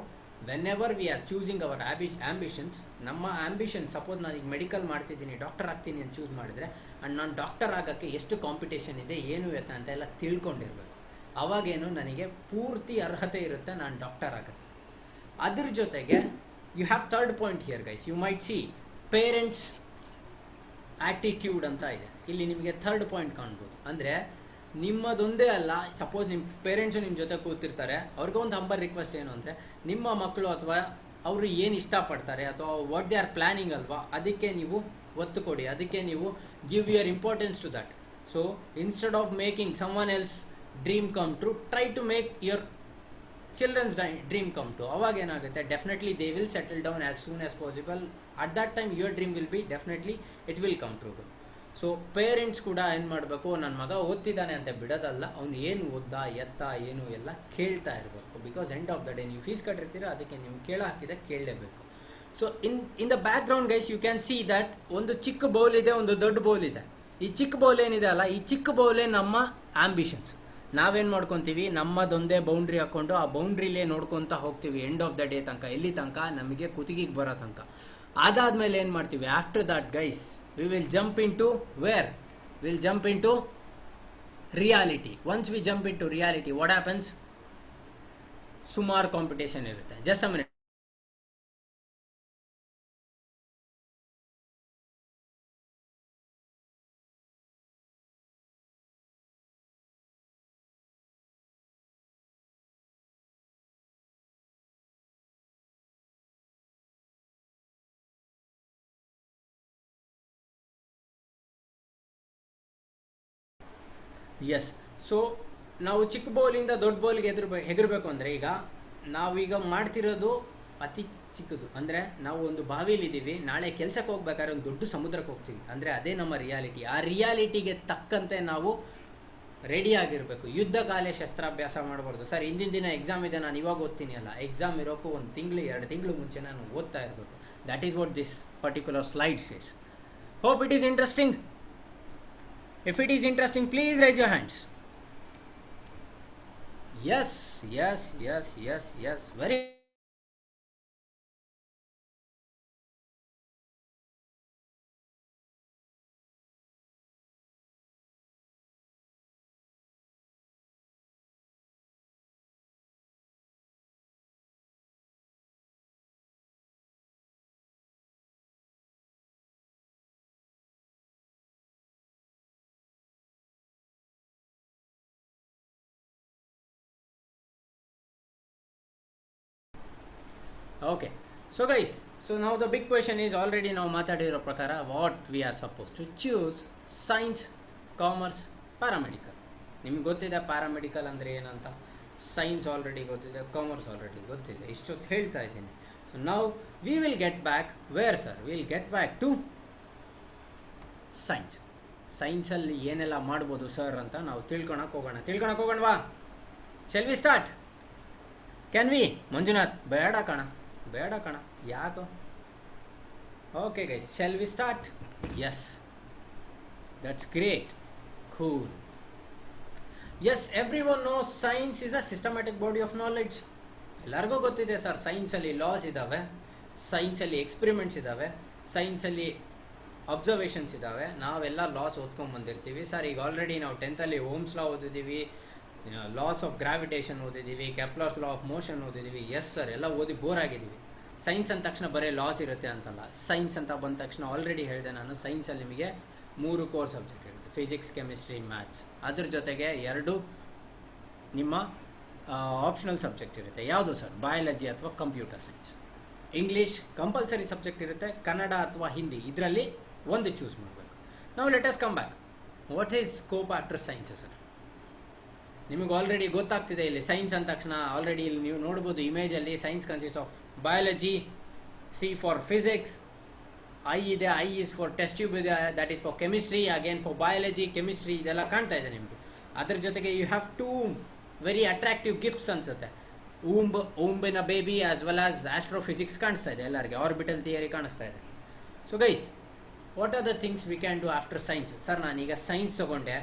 whenever we are choosing our ambitions, ನಮ್ಮ ಆ್ಯಂಬಿಷನ್, ಸಪೋಸ್ ನಾನು ಈಗ ಮೆಡಿಕಲ್ ಮಾಡ್ತಿದ್ದೀನಿ, ಡಾಕ್ಟರ್ ಆಗ್ತೀನಿ ಅಂತ ಚೂಸ್ ಮಾಡಿದರೆ, ಆ್ಯಂಡ್ ನಾನು ಡಾಕ್ಟರ್ ಆಗೋಕ್ಕೆ ಎಷ್ಟು ಕಾಂಪಿಟೇಷನ್ ಇದೆ ಏನು ಎತ್ತ ಅಂತ ಎಲ್ಲ ತಿಳ್ಕೊಂಡಿರ್ಬೇಕು. ಅವಾಗೇನು ನನಗೆ ಪೂರ್ತಿ ಅರ್ಹತೆ ಇರುತ್ತೆ ನಾನು ಡಾಕ್ಟರ್ ಆಗೋಕ್ಕೆ. ಅದ್ರ ಜೊತೆಗೆ you have third point here guys, you might see parents attitude ಅಂತ ಇದೆ. ಇಲ್ಲಿ ನಿಮಗೆ ಥರ್ಡ್ ಪಾಯಿಂಟ್ ಕಾಣ್ಬೋದು. ಅಂದರೆ ನಿಮ್ಮದೊಂದೇ ಅಲ್ಲ, ಸಪೋಸ್ ನಿಮ್ಮ ಪೇರೆಂಟ್ಸು ನಿಮ್ಮ ಜೊತೆ ಕೂತಿರ್ತಾರೆ, ಅವ್ರಿಗೊಂದು ಹಂಬರ್ ರಿಕ್ವೆಸ್ಟ್ ಏನು ಅಂದರೆ, ನಿಮ್ಮ ಮಕ್ಕಳು ಅಥವಾ ಅವರು ಏನು ಇಷ್ಟಪಡ್ತಾರೆ ಅಥವಾ ವಾಟ್ ದೇ ಆರ್ ಪ್ಲ್ಯಾನಿಂಗ್ ಅಲ್ವಾ, ಅದಕ್ಕೆ ನೀವು ಒತ್ತು ಕೊಡಿ, ಅದಕ್ಕೆ ನೀವು give your importance to that. So instead of making someone else dream come true, try to make your children's dream come true. ಅವಾಗ ಏನಾಗುತ್ತೆ, definitely they will settle down as soon as possible. At that time your dream will be definitely it will come true. So parents ಕೂಡ ಏನು ಮಾಡಬೇಕು, ನನ್ನ ಮಗ ಓದ್ತಿದ್ದಾನೆ ಅಂತ ಬಿಡೋದಲ್ಲ, ಅವ್ನು ಏನು ಓದ್ದ ಎತ್ತ ಏನು ಎಲ್ಲ ಕೇಳ್ತಾ ಇರಬೇಕು. Because end of the day ನೀವು ಫೀಸ್ ಕಟ್ಟಿರ್ತೀರ, ಅದಕ್ಕೆ ನೀವು ಹಾಕಿದೆ ಕೇಳಲೇಬೇಕು. So in the background guys you can see that ಒಂದು ಚಿಕ್ಕ ಬೌಲ್ ಇದೆ, ಒಂದು ದೊಡ್ಡ ಬೌಲ್ ಇದೆ. ಈ ಚಿಕ್ಕ ಬೌಲ್ ಏನಿದೆ ಅಲ್ಲ, ಈ ಚಿಕ್ಕ ಬೌಲೇ ನಮ್ಮ ಆ್ಯಂಬಿಷನ್ಸ್. ನಾವೇನು ಮಾಡ್ಕೊತೀವಿ, ನಮ್ಮದೊಂದೇ ಬೌಂಡ್ರಿ ಹಾಕ್ಕೊಂಡು ಆ ಬೌಂಡ್ರಿಲೇ ನೋಡ್ಕೊತಾ ಹೋಗ್ತೀವಿ ಎಂಡ್ ಆಫ್ ದ ಡೇ ತನಕ, ಎಲ್ಲಿ ತನಕ, ನಮಗೆ ಕುತ್ತಿಗೆಗೆ ಬರೋ ತನಕ. ಅದಾದಮೇಲೆ ಏನು ಮಾಡ್ತೀವಿ, after that guys we will jump into where, will jump into reality. Once we jump into reality what happens? ಸುಮಾರು ಕಾಂಪಿಟೇಷನ್ ಇರುತ್ತೆ. Just a minute. Yes. So ನಾವು ಚಿಕ್ಕ ಬೌಲಿಂದ ದೊಡ್ಡ ಬೌಲ್ಗೆ ಹೆಗರಬೇಕು ಅಂದರೆ ಈಗ ನಾವೀಗ ಮಾಡ್ತಿರೋದು ಅತಿ ಚಿಕ್ಕದು. ಅಂದರೆ ನಾವು ಒಂದು ಬಾವಿಲಿದ್ದೀವಿ, ನಾಳೆ ಕೆಲಸಕ್ಕೆ ಹೋಗ್ಬೇಕಾದ್ರೆ ಒಂದು ದೊಡ್ಡ ಸಮುದ್ರಕ್ಕೆ ಹೋಗ್ತೀವಿ. ಅಂದರೆ ಅದೇ ನಮ್ಮ ರಿಯಾಲಿಟಿ. ಆ ರಿಯಾಲಿಟಿಗೆ ತಕ್ಕಂತೆ ನಾವು ರೆಡಿ ಆಗಿರಬೇಕು. ಯುದ್ಧ ಕಾಲೇ ಶಸ್ತ್ರಾಭ್ಯಾಸ ಮಾಡಬಾರ್ದು. ಸರ್ ಹಿಂದಿನ ದಿನ ಎಕ್ಸಾಮ್ ಇದೆ, ನಾನು ಇವಾಗ ಓದ್ತೀನಿ ಅಲ್ಲ. ಎಕ್ಸಾಮ್ ಇರೋಕ್ಕೂ 1 ತಿಂಗಳು 2 ತಿಂಗಳು ಮುಂಚೆ ನಾನು ಓದ್ತಾ ಇರಬೇಕು. That is what this particular slide says. Hope it is interesting. If it is interesting, please raise your hands. Yes, yes, yes, yes, yes. Very. Okay, so guys, so now the big question is already ನಾವು ಮಾತಾಡಿರೋ ಪ್ರಕಾರ what we are suppose to choose science, commerce, paramedical. ನಿಮಗೆ ಗೊತ್ತಿದೆ paramedical ಅಂದರೆ ಏನಂತ, science already ಗೊತ್ತಿದೆ, commerce already ಗೊತ್ತಿದೆ, ಇಷ್ಟೊತ್ತು ಹೇಳ್ತಾ ಇದ್ದೀನಿ. ಸೊ ನಾವು we will get back where sir? Will get back to science. ಸೈನ್ಸಲ್ಲಿ ಏನೆಲ್ಲ ಮಾಡ್ಬೋದು ಸರ್ ಅಂತ ನಾವು ತಿಳ್ಕೊಳಕ್ಕೆ ಹೋಗೋಣವಾ? Shall we start? Can we? Manjunath ಬೇಡ ಕಣ ಯಾಕೋ? Okay guys, shall we start? Yes, that's great, cool. Yes, everyone nose science is a systematic body of knowledge. ಎಲ್ಲರಿಗೂ ಗೊತ್ತಿದೆ ಸರ್, ಸೈನ್ಸಲ್ಲಿ ಲಾಸ್ ಇದ್ದಾವೆ, ಸೈನ್ಸಲ್ಲಿ ಎಕ್ಸ್ಪೆರಿಮೆಂಟ್ಸ್ ಇದ್ದಾವೆ, ಸೈನ್ಸಲ್ಲಿ ಅಬ್ಸರ್ವೇಷನ್ಸ್ ಇದ್ದಾವೆ. ನಾವೆಲ್ಲ ಲಾಸ್ ಓದ್ಕೊಂಡ್ಬಂದಿರ್ತೀವಿ ಸರ್. ಈಗ ಆಲ್ರೆಡಿ ನಾವು 10th ಓಮ್ಸ್ ಲಾ ಓದಿದ್ದೀವಿ, ಲಾಸ್ ಆಫ್ ಗ್ರಾವಿಟೇಷನ್ ಓದಿದ್ದೀವಿ, ಕೆಪ್ಲರ್ಸ್ ಲಾ ಆಫ್ ಮೋಷನ್ ಓದಿದ್ದೀವಿ. ಎಸ್ ಸರ್, ಎಲ್ಲ ಓದಿ ಬೋರ್ ಆಗಿದ್ದೀವಿ. ಸೈನ್ಸ್ ಅಂದ ತಕ್ಷಣ ಬರೀ ಲಾಸ್ ಇರುತ್ತೆ ಅಂತಲ್ಲ. ಸೈನ್ಸ್ ಅಂತ ಬಂದ ತಕ್ಷಣ ಆಲ್ರೆಡಿ ಹೇಳಿದೆ ನಾನು, ಸೈನ್ಸಲ್ಲಿ ನಿಮಗೆ 3 ಕೋರ್ ಸಬ್ಜೆಕ್ಟ್ ಇರುತ್ತೆ, ಫಿಸಿಕ್ಸ್, ಕೆಮಿಸ್ಟ್ರಿ, ಮ್ಯಾಥ್ಸ್. ಅದ್ರ ಜೊತೆಗೆ 2 ನಿಮ್ಮ ಆಪ್ಷನಲ್ ಸಬ್ಜೆಕ್ಟ್ ಇರುತ್ತೆ. ಯಾವುದು ಸರ್? ಬಯಾಲಜಿ ಅಥವಾ computer science. English compulsory subject ಇರುತ್ತೆ, ಕನ್ನಡ ಅಥವಾ ಹಿಂದಿ, ಇದರಲ್ಲಿ ಒಂದು ಚೂಸ್ ಮಾಡಬೇಕು. ನಾವು let us come back. What is scope after science sir? ನಿಮಗೆ ಆಲ್ರೆಡಿ ಗೊತ್ತಾಗ್ತಿದೆ. ಇಲ್ಲಿ ಸೈನ್ಸ್ ಅಂದ ತಕ್ಷಣ ಆಲ್ರೆಡಿ ಇಲ್ಲಿ ನೀವು ನೋಡ್ಬೋದು ಇಮೇಜಲ್ಲಿ, science consist of biology, see for physics, eye ಇದೆ, eye is for test tube ಇದೆ, that is for chemistry, again for biology, chemistry, ಇದೆಲ್ಲ ಕಾಣ್ತಾ ಇದೆ ನಿಮಗೆ. ಅದ್ರ ಜೊತೆಗೆ you have 2 very attractive gifts ಅನ್ಸುತ್ತೆ. ಊಂಬಿನ baby as well as astrophysics ಕಾಣಿಸ್ತಾ ಇದೆ ಎಲ್ಲರಿಗೆ, ಆರ್ಬಿಟಲ್ ಥಿಯರಿ ಕಾಣಿಸ್ತಾ ಇದೆ. So guys, what are the things we can do after science? Sir ನಾನೀಗ ಸೈನ್ಸ್ ತೊಗೊಂಡೆ,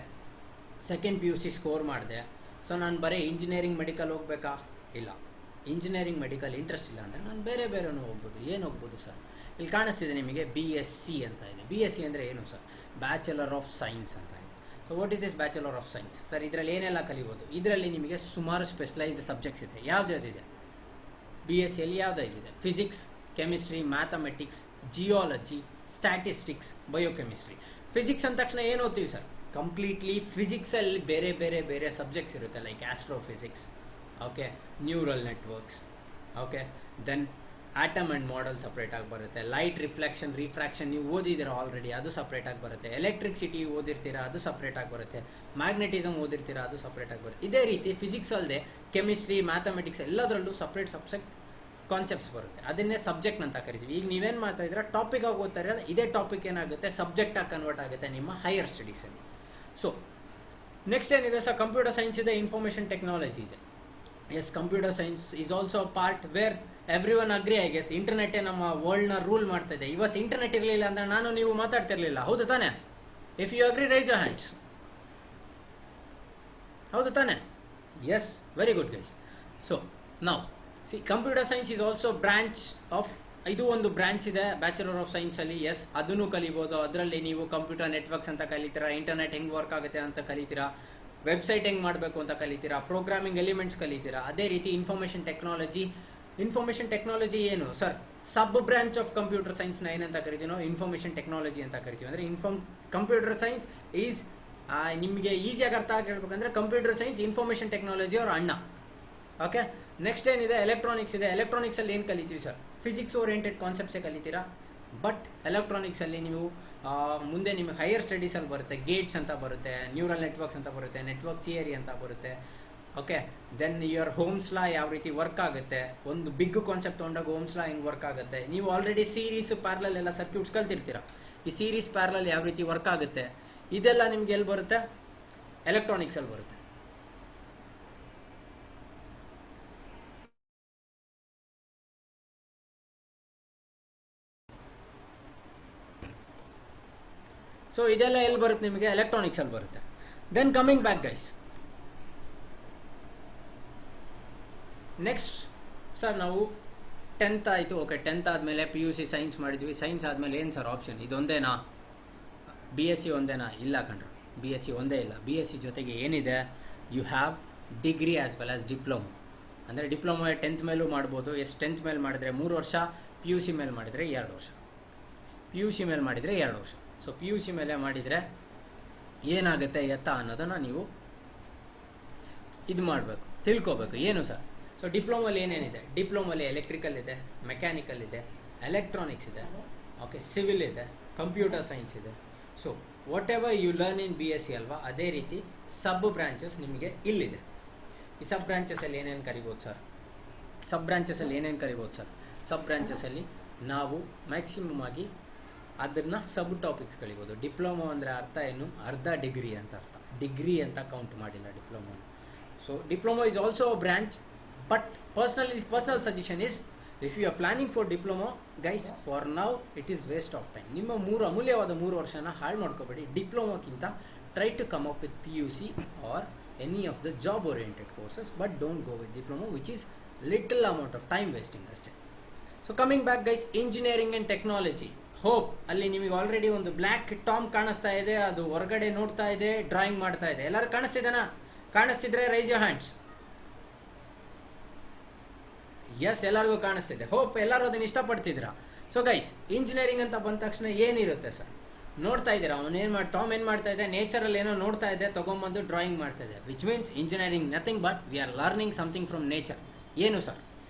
ಸೆಕೆಂಡ್ PUC ಸ್ಕೋರ್ ಮಾಡಿದೆ, ಸೊ ನಾನು ಬರೀ ಇಂಜಿನಿಯರಿಂಗ್ ಮೆಡಿಕಲ್ ಹೋಗ್ಬೇಕಾ? ಇಲ್ಲ. ಇಂಜಿನಿಯರಿಂಗ್ ಮೆಡಿಕಲ್ ಇಂಟ್ರೆಸ್ಟ್ ಇಲ್ಲ ಅಂದರೆ ನಾನು ಬೇರೆನೂ ಹೋಗ್ಬೋದು. ಏನು ಹೋಗ್ಬೋದು ಸರ್? ಇಲ್ಲಿ ಕಾಣಿಸ್ತಿದೆ ನಿಮಗೆ BSc ಅಂತ ಇದೆ. BSc ಅಂದರೆ ಏನು ಸರ್? ಬ್ಯಾಚುಲರ್ ಆಫ್ ಸೈನ್ಸ್ ಅಂತ ಇದೆ. So what is this bachelor of science? Sir ಇದರಲ್ಲಿ ಏನೆಲ್ಲ ಕಲಿಬೋದು? ಇದರಲ್ಲಿ ನಿಮಗೆ ಸುಮಾರು ಸ್ಪೆಷಲೈಸ್ಡ್ ಸಬ್ಜೆಕ್ಟ್ಸ್ ಇದೆ. ಯಾವುದಿದೆ BScಯಲ್ಲಿ? ಯಾವುದಿದೆ? Physics, chemistry, mathematics, geology, statistics, biochemistry. Physics ಅಂದ ತಕ್ಷಣ ಏನು ಓದ್ತೀವಿ ಸರ್? ಕಂಪ್ಲೀಟ್ಲಿ ಫಿಸಿಕ್ಸಲ್ಲಿ ಬೇರೆ ಸಬ್ಜೆಕ್ಟ್ಸ್ ಇರುತ್ತೆ, like astrophysics, okay, neural networks, okay, then atom and model ಸಪ್ರೇಟಾಗಿ ಬರುತ್ತೆ, ಲೈಟ್ ರಿಫ್ಲೆಕ್ಷನ್, ರಿಫ್ರಾಕ್ಷನ್ ನೀವು ಓದಿದ್ದೀರಾ ಆಲ್ರೆಡಿ, ಅದು ಸಪ್ರೇಟಾಗಿ ಬರುತ್ತೆ, ಎಲೆಕ್ಟ್ರಿಸಿಟಿ ಓದಿರ್ತೀರಾ, ಅದು ಸಪ್ರೇಟಾಗಿ ಬರುತ್ತೆ, ಮ್ಯಾಗ್ನೆಟಿಸಮ್ ಓದಿರ್ತೀರಾ, ಅದು ಸಪ್ರೇಟಾಗಿ ಬರುತ್ತೆ. ಇದೇ ರೀತಿ ಫಿಸಿಕ್ಸ್ ಅಲ್ಲದೆ ಕೆಮಿಸ್ಟ್ರಿ, ಮ್ಯಾಥಮೆಟಿಕ್ಸ್ ಎಲ್ಲದರಲ್ಲೂ ಸಪ್ರೇಟ್ ಸಬ್ಜೆಕ್ಟ್ ಕಾನ್ಸೆಪ್ಟ್ಸ್ ಬರುತ್ತೆ. ಅದನ್ನೇ ಸಬ್ಜೆಕ್ಟ್ ಅಂತ ಕರಿತೀವಿ. ಈಗ ನೀವೇನು ಮಾಡ್ತಾ ಇದ್ದೀರಾ, ಟಾಪಿಕ್ ಆಗಿ ಓದ್ತಾ ಇರೋದು, ಇದೇ ಟಾಪಿಕ್ ಏನಾಗುತ್ತೆ, ಸಬ್ಜೆಕ್ಟಾಗಿ ಕನ್ವರ್ಟ್ ಆಗುತ್ತೆ ನಿಮ್ಮ ಹೈಯರ್ ಸ್ಟಡೀಸಲ್ಲಿ. ಸೊ ನೆಕ್ಸ್ಟ್ ಏನಿದೆ ಸರ್? ಕಂಪ್ಯೂಟರ್ ಸೈನ್ಸ್ ಇದೆ, ಇನ್ಫಾರ್ಮೇಷನ್ ಟೆಕ್ನಾಲಜಿ ಇದೆ. Yes, computer science is also part where everyone agree. I guess ಇಂಟರ್ನೆಟ್ಟೇ ನಮ್ಮ ವರ್ಲ್ಡ್ನ ರೂಲ್ ಮಾಡ್ತಾ ಇದೆ. ಇವತ್ತು ಇಂಟರ್ನೆಟ್ ಇರಲಿಲ್ಲ ಅಂದರೆ ನಾನು ನೀವು ಮಾತಾಡ್ತಿರ್ಲಿಲ್ಲ, ಹೌದು ತಾನೆ? If you agree, raise your hands. ಹೌದು ತಾನೆ? Yes, very good guys. So ನಾವು see, computer science is also branch of, ಇದು ಒಂದು ಬ್ರಾಂಚ್ ಇದೆ ಬ್ಯಾಚುಲರ್ ಆಫ್ ಸೈನ್ಸಲ್ಲಿ. ಎಸ್, ಅದನ್ನು ಕಲಿಬೋದು. ಅದರಲ್ಲಿ ನೀವು ಕಂಪ್ಯೂಟರ್ ನೆಟ್ವರ್ಕ್ಸ್ ಅಂತ ಕಲಿತೀರಾ, ಇಂಟರ್ನೆಟ್ ಹೆಂಗೆ ವರ್ಕ್ ಆಗುತ್ತೆ ಅಂತ ಕಲಿತೀರಾ, ವೆಬ್ಸೈಟ್ ಹೆಂಗೆ ಮಾಡಬೇಕು ಅಂತ ಕಲಿತೀರಾ, ಪ್ರೋಗ್ರಾಮಿಂಗ್ ಎಲಿಮೆಂಟ್ಸ್ ಕಲಿತೀರಾ. ಅದೇ ರೀತಿ ಇನ್ಫಾರ್ಮೇಷನ್ ಟೆಕ್ನಾಲಜಿ ಏನು sir, sub branch of computer ಸೈನ್ಸ್ನ ಏನಂತ ಕರಿತೀವಿ ನಾವು, ಇನ್ಫಾರ್ಮೇಷನ್ ಟೆಕ್ನಾಲಜಿ ಅಂತ ಕರಿತೀವಿ. ಅಂದರೆ ಕಂಪ್ಯೂಟರ್ ಸೈನ್ಸ್ ಈಸ್ ನಿಮಗೆ ಈಸಿಯಾಗಿ ಅರ್ಥ ಆಗಿರ್ಬೇಕಂದ್ರೆ ಕಂಪ್ಯೂಟರ್ ಸೈನ್ಸ್ ಇನ್ಫಾರ್ಮೇಷನ್ ಟೆಕ್ನಾಲಜಿ ಅವ್ರ ಅಣ್ಣ. ಓಕೆ, ನೆಕ್ಸ್ಟ್ ಏನಿದೆ ಎಲೆಕ್ಟ್ರಾನಿಕ್ಸ್ ಇದೆ. ಎಲೆಕ್ಟ್ರಾನಿಕ್ಸಲ್ಲಿ ಏನು ಕಲಿತೀವಿ ಸರ್, ಫಿಸಿಕ್ಸ್ ಓರಿಯೆಂಟೆಡ್ ಕಾನ್ಸೆಪ್ಟ್ಸೇ ಕಲಿತೀರಾ. ಬಟ್ ಎಲೆಕ್ಟ್ರಾನಿಕ್ಸಲ್ಲಿ ನೀವು ಮುಂದೆ ನಿಮಗೆ ಹೈಯರ್ ಸ್ಟಡೀಸಲ್ಲಿ ಬರುತ್ತೆ, ಗೇಟ್ಸ್ ಅಂತ ಬರುತ್ತೆ, ನ್ಯೂರಲ್ ನೆಟ್ವರ್ಕ್ಸ್ ಅಂತ ಬರುತ್ತೆ, ನೆಟ್ವರ್ಕ್ ಥಿಯರಿ ಅಂತ ಬರುತ್ತೆ. ಓಕೆ, ದೆನ್ ಯುವರ್ ಹೋಮ್ಸ್ ಲಾ ಯಾವ ರೀತಿ ವರ್ಕ್ ಆಗುತ್ತೆ, ಒಂದು ಬಿಗ್ ಕಾನ್ಸೆಪ್ಟ್ ತೊಗೊಂಡಾಗ ಹೋಮ್ಸ್ ಲಾ ಹೆಂಗೆ ವರ್ಕ್ ಆಗುತ್ತೆ. ನೀವು ಆಲ್ರೆಡಿ ಸೀರೀಸ್ ಪ್ಯಾರಲಲ್ ಎಲ್ಲ ಸರ್ಕ್ಯೂಟ್ಸ್ ಕಲ್ತಿರ್ತೀರ. ಈ ಸೀರೀಸ್ ಪ್ಯಾರಲಲ್ ಯಾವ ರೀತಿ ವರ್ಕ್ ಆಗುತ್ತೆ ಇದೆಲ್ಲ ನಿಮ್ಗೆ ಎಲ್ಲಿ ಬರುತ್ತೆ, ಎಲೆಕ್ಟ್ರಾನಿಕ್ಸಲ್ಲಿ ಬರುತ್ತೆ. ಸೊ ಇದೆಲ್ಲ ಎಲ್ಲಿ ಬರುತ್ತೆ ನಿಮಗೆ, ಎಲೆಕ್ಟ್ರಾನಿಕ್ಸಲ್ಲಿ ಬರುತ್ತೆ. Then coming back guys, next sir ನಾವು 10th ಆಯಿತು. ಓಕೆ, 10th ಆದಮೇಲೆ PUC ಸೈನ್ಸ್ ಮಾಡಿದ್ವಿ. ಸೈನ್ಸ್ ಆದಮೇಲೆ ಏನು ಸರ್ ಆಪ್ಷನ್, ಇದೊಂದೇನಾ, BSc ಒಂದೇನಾ? ಇಲ್ಲ ಕಣ್ರು, BSc ಒಂದೇ ಇಲ್ಲ. BSc ಜೊತೆಗೆ ಏನಿದೆ, you have degree as well as diploma. ಅಂದರೆ ಡಿಪ್ಲೊಮೊ 10th ಮೇಲೂ ಮಾಡ್ಬೋದು. 10th ಮೇಲೆ ಮಾಡಿದರೆ 3 ವರ್ಷ, PUC ಮೇಲೆ ಮಾಡಿದರೆ 2 ವರ್ಷ. PUC ಮೇಲೆ ಮಾಡಿದರೆ 2 ವರ್ಷ. ಸೊ PUC ಮೇಲೆ ಮಾಡಿದರೆ ಏನಾಗುತ್ತೆ ಎತ್ತ ಅನ್ನೋದನ್ನು ನೀವು ಇದು ಮಾಡಬೇಕು, ತಿಳ್ಕೊಬೇಕು. ಏನು ಸರ್, ಸೊ ಡಿಪ್ಲೊಮಲ್ಲಿ ಏನೇನಿದೆ, ಡಿಪ್ಲೊಮಲ್ಲಿ ಎಲೆಕ್ಟ್ರಿಕಲ್ ಇದೆ, ಮೆಕ್ಯಾನಿಕಲ್ ಇದೆ, ಎಲೆಕ್ಟ್ರಾನಿಕ್ಸ್ ಇದೆ, ಓಕೆ, ಸಿವಿಲ್ ಇದೆ, ಕಂಪ್ಯೂಟರ್ ಸೈನ್ಸ್ ಇದೆ. ಸೊ ವಾಟ್ ಎವರ್ ಯು ಲರ್ನ್ ಇನ್ BSc ಅಲ್ವಾ, ಅದೇ ರೀತಿ ಸಬ್ ಬ್ರಾಂಚಸ್ ನಿಮಗೆ ಇಲ್ಲಿದೆ. ಈ ಸಬ್ ಬ್ರಾಂಚಸಲ್ಲಿ ಏನೇನು ಕರಿಬೋದು ಸರ್, ಸಬ್ ಬ್ರಾಂಚಸಲ್ಲಿ ನಾವು ಮ್ಯಾಕ್ಸಿಮಮ್ ಆಗಿ ಅದನ್ನು ಸಬ್ ಟಾಪಿಕ್ಸ್ ಕಲಿಬೋದು. ಡಿಪ್ಲೊಮೊ ಅಂದರೆ ಅರ್ಥ ಏನು, ಅರ್ಧ ಡಿಗ್ರಿ ಅಂತ ಅರ್ಥ, ಡಿಗ್ರಿ ಅಂತ ಕೌಂಟ್ ಮಾಡಿಲ್ಲ diploma. So diploma is also a branch, but personal suggestion is, if you are planning for diploma guys, for now it is waste of time. ನಿಮ್ಮ ಅಮೂಲ್ಯವಾದ 3 ವರ್ಷನ ಹಾಳು ಮಾಡ್ಕೋಬೇಡಿ. ಡಿಪ್ಲೊಮೊಕ್ಕಿಂತ try to come up with PUC or any of the job oriented courses, but don't go with diploma which is little amount of time wasting ಅಷ್ಟೇ. So coming back guys, engineering and technology. Hope ಅಲ್ಲಿ ನಿಮಗೆ already ಒಂದು black Tom ಕಾಣಿಸ್ತಾ ಇದೆ, ಅದು ಹೊರಗಡೆ ನೋಡ್ತಾ ಇದೆ, ಡ್ರಾಯಿಂಗ್ ಮಾಡ್ತಾ ಇದೆ. ಎಲ್ಲರೂ ಕಾಣಿಸ್ತಿದ್ದಾನಾ? ಕಾಣಿಸ್ತಿದ್ರೆ ರೈಸ್ ಯೋರ್ ಹ್ಯಾಂಡ್ಸ್. ಎಸ್, ಎಲ್ಲರಿಗೂ ಕಾಣಿಸ್ತಿದೆ. ಹೋಪ್ ಎಲ್ಲರೂ ಅದನ್ನು ಇಷ್ಟಪಡ್ತಿದ್ದೀರಾ. ಸೊ ಗೈಸ್, ಇಂಜಿನಿಯರಿಂಗ್ ಅಂತ ಬಂದ ತಕ್ಷಣ ಏನಿರುತ್ತೆ ಸರ್, ನೋಡ್ತಾ ಇದ್ದೀರಾ, ಟಾಮ್ ಏನು ಮಾಡ್ತಾ ಇದೆ, ನೇಚರಲ್ಲಿ ಏನೋ ನೋಡ್ತಾ ಇದೆ, ತೊಗೊಂಬಂದು ಡ್ರಾಯಿಂಗ್ ಮಾಡ್ತಾ ಇದೆ. Which means engineering nothing but we are learning something from nature. ಏನು ಸರ್,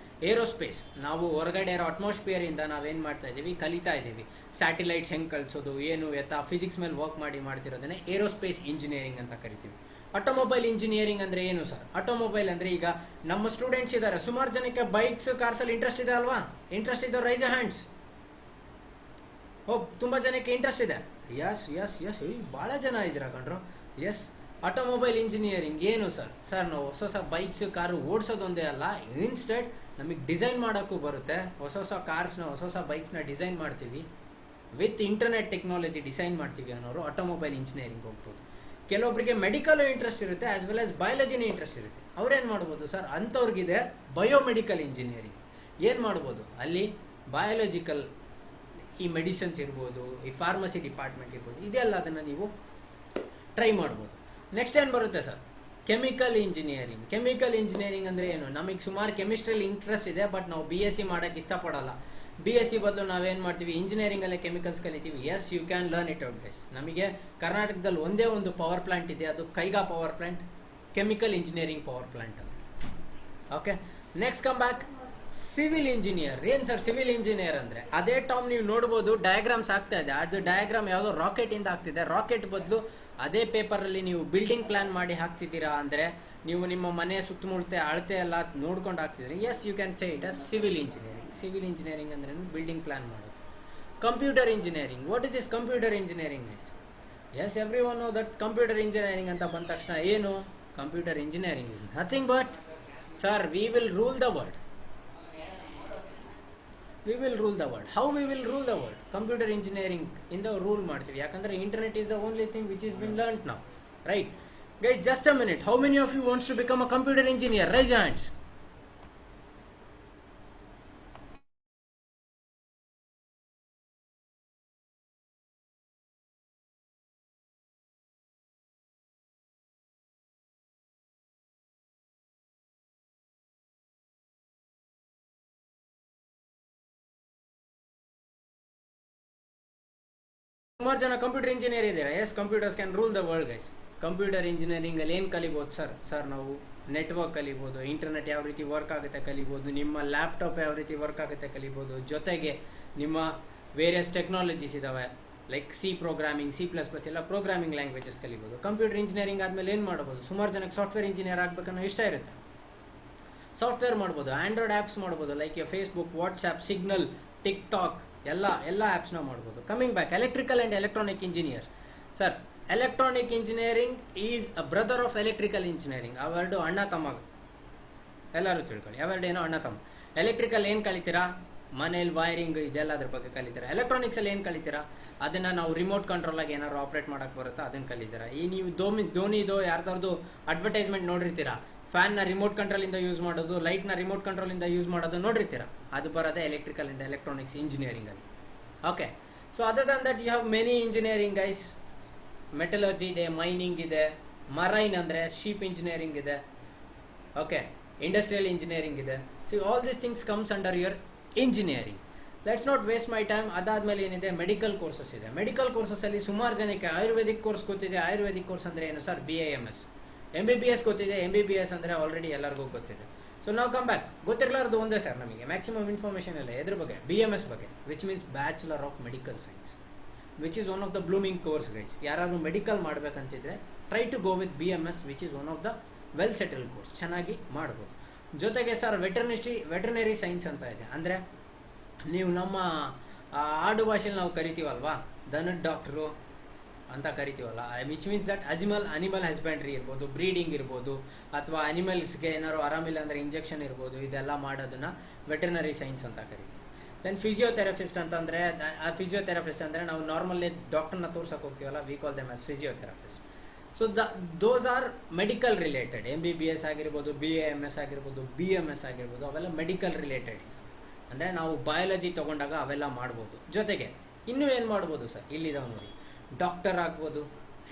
ಏರೋಸ್ಪೇಸ್. ನಾವು ಹೊರಗಡೆ ಇರೋ ಅಟ್ಮಾಸ್ಫಿಯರಿಂದ ನಾವೇನು ಮಾಡ್ತಾ ಇದ್ದೀವಿ, ಕಲಿತಾ ಇದ್ದೀವಿ. ಸ್ಯಾಟಿಲೈಟ್ಸ್ ಹೆಂಗೆ ಕಳಿಸೋದು, ಏನು ಎತ್ತಾ, ಫಿಸಿಕ್ಸ್ ಮೇಲೆ ವರ್ಕ್ ಮಾಡ್ತಿರೋದನ್ನೇ ಏರೋಸ್ಪೇಸ್ ಇಂಜಿನಿಯರಿಂಗ್ ಅಂತ ಕರಿತೀವಿ. ಆಟೋಮೊಬೈಲ್ ಇಂಜಿನಿಯರಿಂಗ್ ಅಂದರೆ ಏನು ಸರ್, ಆಟೋಮೊಬೈಲ್ ಅಂದರೆ ಈಗ ನಮ್ಮ ಸ್ಟೂಡೆಂಟ್ಸ್ ಇದ್ದಾರೆ, ಸುಮಾರು ಜನಕ್ಕೆ ಬೈಕ್ಸ್ ಕಾರ್ಸಲ್ಲಿ ಇಂಟ್ರೆಸ್ಟ್ ಇದೆ ಅಲ್ವಾ? ಇಂಟ್ರೆಸ್ಟ್ ಇದ್ದವ್ರು ರೈಸ್ ಹ್ಯಾಂಡ್ಸ್. ತುಂಬ ಜನಕ್ಕೆ ಇಂಟ್ರೆಸ್ಟ್ ಇದೆ. ಎಸ್ ಭಾಳ ಜನ ಇದ್ದೀರಾ ಕಣ್ರು. ಎಸ್, ಆಟೋಮೊಬೈಲ್ ಇಂಜಿನಿಯರಿಂಗ್ ಏನು ಸರ್, ನಾವು ಹೊಸ ಬೈಕ್ಸ್ ಕಾರು ಓಡಿಸೋದೊಂದೇ ಅಲ್ಲ, ಇನ್ಸ್ಟೆಡ್ ನಮಗೆ ಡಿಸೈನ್ ಮಾಡೋಕ್ಕೂ ಬರುತ್ತೆ. ಹೊಸ ಕಾರ್ಸ್ನ, ಹೊಸ ಬೈಕ್ಸ್ನ ಡಿಸೈನ್ ಮಾಡ್ತೀವಿ. ವಿತ್ ಇಂಟರ್ನೆಟ್ ಟೆಕ್ನಾಲಜಿ ಡಿಸೈನ್ ಮಾಡ್ತೀವಿ ಅನ್ನೋರು ಆಟೋಮೊಬೈಲ್ ಇಂಜಿನಿಯರಿಂಗ್ ಹೋಗ್ಬೋದು. ಕೆಲವೊಬ್ಬರಿಗೆ ಮೆಡಿಕಲ್ ಇಂಟ್ರೆಸ್ಟ್ ಇರುತ್ತೆ, ಆಸ್ ವೆಲ್ ಆಸ್ ಬಯಾಲಜಿನ ಇಂಟ್ರೆಸ್ಟ್ ಇರುತ್ತೆ. ಅವ್ರೇನು ಮಾಡ್ಬೋದು ಸರ್, ಅಂಥವ್ರಿಗಿದೆ ಬಯೋಮೆಡಿಕಲ್ ಇಂಜಿನಿಯರಿಂಗ್. ಏನು ಮಾಡ್ಬೋದು ಅಲ್ಲಿ, ಬಯಾಲಜಿಕಲ್ ಈ ಮೆಡಿಸಿನ್ಸ್ ಇರ್ಬೋದು, ಈ ಫಾರ್ಮಸಿ ಡಿಪಾರ್ಟ್ಮೆಂಟ್ ಇರ್ಬೋದು, ಇದೆಲ್ಲ ಅದನ್ನು ನೀವು ಟ್ರೈ ಮಾಡ್ಬೋದು. ನೆಕ್ಸ್ಟ್ ಏನು ಬರುತ್ತೆ sir, chemical engineering. Chemical engineering ಅಂದರೆ ಏನು, ನಮಗೆ ಸುಮಾರು ಕೆಮಿಸ್ಟ್ರಿಯಲ್ಲಿ ಇಂಟ್ರೆಸ್ಟ್ ಇದೆ, ಬಟ್ ನಾವು BSc ಮಾಡೋಕ್ಕೆ ಇಷ್ಟಪಡಲ್ಲ. BSc ಬದಲು ನಾವೇನು ಮಾಡ್ತೀವಿ, ಇಂಜಿನಿಯರಿಂಗಲ್ಲೇ ಕೆಮಿಕಲ್ಸ್ ಕಲಿತೀವಿ. Yes, you can learn it out guys. ನಮಗೆ ಕರ್ನಾಟಕದಲ್ಲಿ ಒಂದೇ ಒಂದು ಪವರ್ ಪ್ಲಾಂಟ್ ಇದೆ, ಅದು Kaiga power plant, chemical engineering power plant ಅದು. Okay, next come back, civil engineer. ಏನು ಸರ್ ಸಿವಿಲ್ ಇಂಜಿನಿಯರ್ ಅಂದರೆ, ಅದೇ ಟರ್ಮ್ ನೀವು ನೋಡ್ಬೋದು, ಡಯಾಗ್ರಾಮ್ಸ್ ಆಗ್ತಾ ಇದೆ. ಅದು ಡಯಾಗ್ರಾಮ್ ಯಾವುದೋ ರಾಕೆಟಿಂದ ಆಗ್ತಿದೆ. ರಾಕೆಟ್ ಬದಲು ಅದೇ ಪೇಪರಲ್ಲಿ ನೀವು ಬಿಲ್ಡಿಂಗ್ ಪ್ಲಾನ್ ಮಾಡಿ ಹಾಕ್ತಿದ್ದೀರಾ ಅಂದರೆ, ನೀವು ನಿಮ್ಮ ಮನೆ ಸುತ್ತಮುತ್ತ ಅಳತೆ ಎಲ್ಲ ನೋಡ್ಕೊಂಡು ಹಾಕ್ತಿದ್ದೀರಿ. Yes, you can say it as civil engineering. Civil engineering ಅಂದ್ರೆ ಬಿಲ್ಡಿಂಗ್ ಪ್ಲಾನ್ ಮಾಡೋದು. Computer engineering. What is this computer engineering guys? Yes, everyone know that computer engineering ಅಂತ ಬಂದ ತಕ್ಷಣ ಏನು, computer engineering is nothing but sir, we will rule the world. We will rule the world. How we will rule the world? Computer engineering ಇಂದ rule ಮಾಡ್ತೀವಿ. ಯಾಕಂದರೆ internet is the only thing which is been learnt now. Right? Guys, just a minute. How many of you wants to become a computer engineer? Raise your hands. ಸುಮಾರು ಜನ computer engineer ಇದ್ದಾರೆ. Yes, computers can rule the world guys. Computer ಇಂಜಿನಿಯರಿಂಗಲ್ಲಿ ಏನು ಕಲಿಬೋದು sir ನಾವು network ಕಲಿಬೋದು, internet ಯಾವ ರೀತಿ ವರ್ಕ್ ಆಗುತ್ತೆ ಕಲಿಬೋದು, ನಿಮ್ಮ ಲ್ಯಾಪ್ಟಾಪ್ ಯಾವ ರೀತಿ ವರ್ಕ್ ಆಗುತ್ತೆ ಕಲಿಬೋದು, ಜೊತೆಗೆ ನಿಮ್ಮ ವೇರಿಯಸ್ ಟೆಕ್ನಾಲಜೀಸ್ ಇದ್ದಾವೆ ಲೈಕ್ ಸಿ ಪ್ರೋಗ್ರಾಮಿಂಗ್, C++ ಎಲ್ಲ ಪ್ರೋಗ್ರಾಮಿಂಗ್ ಲ್ಯಾಂಗ್ವೇಜಸ್ ಕಲಿಬೋದು. ಕಂಪ್ಯೂಟರ್ ಇಂಜಿನಿಯರಿಂಗ್ ಆದಮೇಲೆ ಏನು ಮಾಡ್ಬೋದು? ಸುಮಾರು ಜನಕ್ಕೆ ಸಾಫ್ಟ್ವೇರ್ ಇಂಜಿನಿಯರ್ ಆಗಬೇಕನ್ನೋ ಇಷ್ಟ ಇರುತ್ತೆ. ಸಾಫ್ಟ್ವೇರ್ ಮಾಡ್ಬೋದು, ಆ್ಯಂಡ್ರಾಯ್ಡ್ ಆ್ಯಪ್ಸ್ ಮಾಡ್ಬೋದು like Facebook, WhatsApp, signal, TikTok ಎಲ್ಲ ಆ್ಯಪ್ಸ್ನ ಮಾಡ್ಬೋದು. Coming back, electrical and electronic engineer. Sir, electronic engineering is a brother of electrical engineering. ಅವೆರಡು ಅಣ್ಣ ತಮ್ಮ, ಎಲ್ಲರೂ ತಿಳ್ಕೊಳ್ಳಿ, ಅವೆರಡು ಏನೋ ಅಣ್ಣ ತಮ್ಮ. ಎಲೆಕ್ಟ್ರಿಕಲ್ ಏನು ಕಲಿತೀರಾ? ಮನೇಲಿ ವೈರಿಂಗ್ ಇದೆಲ್ಲದ್ರ ಬಗ್ಗೆ ಕಲಿತೀರಾ. ಎಲೆಕ್ಟ್ರಾನಿಕ್ಸಲ್ಲಿ ಏನು ಕಲಿತೀರಾ? ಅದನ್ನು ನಾವು ರಿಮೋಟ್ ಕಂಟ್ರೋಲಾಗಿ ಏನಾದ್ರು ಆಪ್ರೇಟ್ ಮಾಡೋಕ್ಕೆ ಬರುತ್ತಾ ಅದನ್ನು ಕಲಿತೀರಾ. ಈ ನೀವು ಧೋನಿದು ಯಾರ್ದಾರ್ದು ಅಡ್ವರ್ಟೈಸ್ಮೆಂಟ್ ನೋಡಿರ್ತೀರಾ, ಫ್ಯಾನ್ನ ರಿಮೋಟ್ ಕಂಟ್ರೋಲಿಂದ ಯೂಸ್ ಮಾಡೋದು, ಲೈಟ್ನ ರಿಮೋಟ್ ಕಂಟ್ರೋಲಿಂದ ಯೂಸ್ ಮಾಡೋದು ನೋಡಿರ್ತೀರಾ. ಅದು ಬರೋದೇ ಎಲೆಕ್ಟ್ರಿಕಲ್ ಆ್ಯಂಡ್ ಎಲೆಕ್ಟ್ರಾನಿಕ್ಸ್ ಇಂಜಿನಿಯರಿಂಗಲ್ಲಿ. Okay, so other than that you have many engineering guys. Metallurgy ಇದೆ, ಮೈನಿಂಗ್ ಇದೆ, ಮರೈನ್ ಅಂದರೆ ಶೀಪ್ ಇಂಜಿನಿಯರಿಂಗ್ ಇದೆ, ಓಕೆ, ಇಂಡಸ್ಟ್ರಿಯಲ್ ಇಂಜಿನಿಯರಿಂಗ್ ಇದೆ. So all these things comes under your engineering. Let's not waste my time. ಅದಾದಮೇಲೆ ಏನಿದೆ, medical courses ಇದೆ. Medical ಕೋರ್ಸಸಲ್ಲಿ ಸುಮಾರು ಜನಕ್ಕೆ ಆಯುರ್ವೇದಿಕ್ ಕೋರ್ಸ್ ಗೊತ್ತಿದೆ. ಆಯುರ್ವೇದಿಕ್ ಕೋರ್ಸ್ ಅಂದರೆ ಏನು ಸರ್? BAMS. MBBS ಗೊತ್ತಿದೆ. MBBS ಅಂದರೆ ಆಲ್ರೆಡಿ ಎಲ್ಲರಿಗೂ ಗೊತ್ತಿದೆ. ಸೊ ನಾವು ಕಮ್ ಬ್ಯಾಕ್, ಗೊತ್ತಿರಲಾರ್ದು ಒಂದೇ ಸರ್ ನಮಗೆ ಮ್ಯಾಕ್ಸಿಮಮ್ ಇನ್ಫಾರ್ಮೇಷನ್ ಎಲ್ಲ ಎದ್ರ ಬಗ್ಗೆ? BMS ಬಗ್ಗೆ, which means bachelor of medical science, which is one of the blooming course guys. ಯಾರಾದರೂ ಮೆಡಿಕಲ್ ಮಾಡಬೇಕಂತಿದ್ರೆ try to go with BMS, which is one of the well settled course. ಚೆನ್ನಾಗಿ ಮಾಡ್ಬೋದು. ಜೊತೆಗೆ sir veterinary science ಅಂತ ಇದೆ. ಅಂದರೆ ನೀವು ನಮ್ಮ ಆಡು ಭಾಷೆಯಲ್ಲಿ ನಾವು ಕರಿತೀವಲ್ವಾ, ದನದ ಡಾಕ್ಟ್ರು ಅಂತ ಕರಿತೀವಲ್ಲ, which means that animal husbandry ಇರ್ಬೋದು, ಬ್ರೀಡಿಂಗ್ ಇರ್ಬೋದು, ಅಥವಾ ಅನಿಮಲ್ಸ್ಗೆ ಏನಾದ್ರು ಆರಾಮಿಲ್ಲ ಅಂದರೆ ಇಂಜೆಕ್ಷನ್ ಇರ್ಬೋದು, ಇದೆಲ್ಲ ಮಾಡೋದನ್ನು ವೆಟರ್ನರಿ ಸೈನ್ಸ್ ಅಂತ ಕರಿತೀವಿ. ದೆನ್ ಫಿಸಿಯೋಥೆರಪಿಸ್ಟ್ ಅಂತಂದರೆ, ಫಿಸಿಯೋಥೆರಪಿಸ್ಟ್ ಅಂದರೆ ನಾವು ನಾರ್ಮಲಿ ಡಾಕ್ಟರ್ನ ತೋರ್ಸಕ್ಕೆ ಹೋಗ್ತೀವಲ್ಲ, we call them as physiotherapist. So those are medical related. MBBS ಆಗಿರ್ಬೋದು, BAMS ಆಗಿರ್ಬೋದು, BMS ಆಗಿರ್ಬೋದು, ಅವೆಲ್ಲ ಮೆಡಿಕಲ್ ರಿಲೇಟೆಡ್. ಅಂದರೆ ನಾವು ಬಯಾಲಜಿ ತೊಗೊಂಡಾಗ ಅವೆಲ್ಲ ಮಾಡ್ಬೋದು. ಜೊತೆಗೆ ಇನ್ನೂ ಏನು ಮಾಡ್ಬೋದು ಸರ್? ಇಲ್ಲಿದಾವೆ ನೋಡಿ, ಡಾಕ್ಟರ್ ಆಗ್ಬೋದು.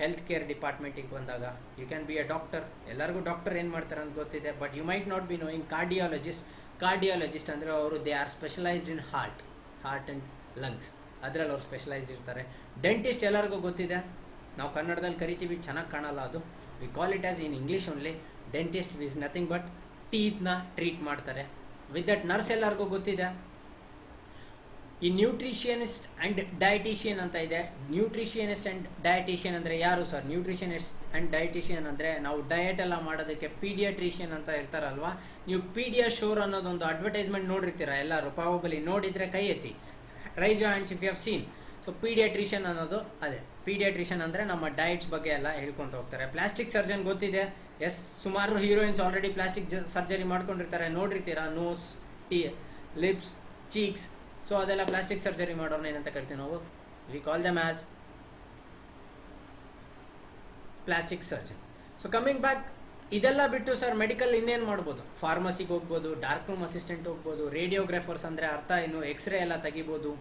ಹೆಲ್ತ್ ಕೇರ್ ಡಿಪಾರ್ಟ್ಮೆಂಟಿಗೆ ಬಂದಾಗ you can be a doctor. ಎಲ್ಲರಿಗೂ ಡಾಕ್ಟರ್ ಏನು ಮಾಡ್ತಾರೆ ಅಂತ ಗೊತ್ತಿದೆ, but you might not be knowing cardiologist ಅಂದರೆ ಅವರು they are specialised in heart and lungs, ಅದರಲ್ಲಿ ಅವ್ರು ಸ್ಪೆಷಲೈಸ್ಡ್ ಇರ್ತಾರೆ. ಡೆಂಟಿಸ್ಟ್ ಎಲ್ಲರಿಗೂ ಗೊತ್ತಿದೆ, ನಾವು ಕನ್ನಡದಲ್ಲಿ ಕರಿತೀವಿ, ಚೆನ್ನಾಗಿ ಕಾಣಲ್ಲ ಅದು. We call it as in English only. Dentist is nothing but ಟೀತ್ನ ಟ್ರೀಟ್ ಮಾಡ್ತಾರೆ. ವಿತ್ ದಟ್ ನರ್ಸ್ ಎಲ್ಲರಿಗೂ ಗೊತ್ತಿದೆ. ಈ ನ್ಯೂಟ್ರಿಷಿಯನಿಸ್ಟ್ ಆ್ಯಂಡ್ ಡಯಟಿಷಿಯನ್ ಅಂತ ಇದೆ. ನ್ಯೂಟ್ರಿಷಿಯನಿಸ್ಟ್ ಆ್ಯಂಡ್ ಡಯಟಿಷಿಯನ್ ಅಂದರೆ ಯಾರು ಸರ್? ನ್ಯೂಟ್ರಿಷನಿಸ್ಟ್ ಆ್ಯಂಡ್ ಡಯಟಿಷಿಯನ್ ಅಂದರೆ ನಾವು ಡಯಟ್ ಎಲ್ಲ ಮಾಡೋದಕ್ಕೆ ಪೀಡಿಯಾಟ್ರಿಷಿಯನ್ ಅಂತ ಇರ್ತಾರಲ್ವಾ. ನೀವು ಪೀಡಿಯಾಶೋರ್ ಅನ್ನೋದೊಂದು ಅಡ್ವರ್ಟೈಸ್ಮೆಂಟ್ ನೋಡಿರ್ತೀರ ಎಲ್ಲರೂ, ಪ್ರಾಬಬಲಿ ನೋಡಿದರೆ ಕೈ ಎತ್ತಿ, raise your hands if you have seen. So paediatrician ಅನ್ನೋದು ಅದೇ. ಪೀಡಿಯಾಟ್ರಿಷಿಯನ್ ಅಂದರೆ ನಮ್ಮ ಡಯಟ್ಸ್ ಬಗ್ಗೆ ಎಲ್ಲ ಹೇಳ್ಕೊತ ಹೋಗ್ತಾರೆ. ಪ್ಲಾಸ್ಟಿಕ್ ಸರ್ಜನ್ ಗೊತ್ತಿದೆ. ಎಸ್, ಸುಮಾರು ಹೀರೋಯಿನ್ಸ್ ಆಲ್ರೆಡಿ ಪ್ಲಾಸ್ಟಿಕ್ ಸರ್ಜರಿ ಮಾಡ್ಕೊಂಡಿರ್ತಾರೆ, ನೋಡಿರ್ತೀರ. Nose, lips, cheeks. ಸೊ ಅದೆಲ್ಲ ಪ್ಲಾಸ್ಟಿಕ್ ಸರ್ಜರಿ ಮಾಡೋರ್ನ ಏನಂತ ಕರಿತೀವಿ ನಾವು? We call them as plastic surgeon. So coming back, ಇದೆಲ್ಲ ಬಿಟ್ಟು ಸರ್ ಮೆಡಿಕಲ್ ಇನ್ನೇನು ಮಾಡ್ಬೋದು? ಫಾರ್ಮಸಿಗೆ ಹೋಗ್ಬೋದು, ಡಾರ್ಕ್ ರೂಮ್ ಅಸಿಸ್ಟೆಂಟ್ ಹೋಗ್ಬೋದು, ರೇಡಿಯೋಗ್ರಾಫರ್ಸ್ ಅಂದರೆ ಅರ್ಥ ಏನು, ಎಕ್ಸ್ರೇ ಎಲ್ಲ ತೆಗಿಬೋದು.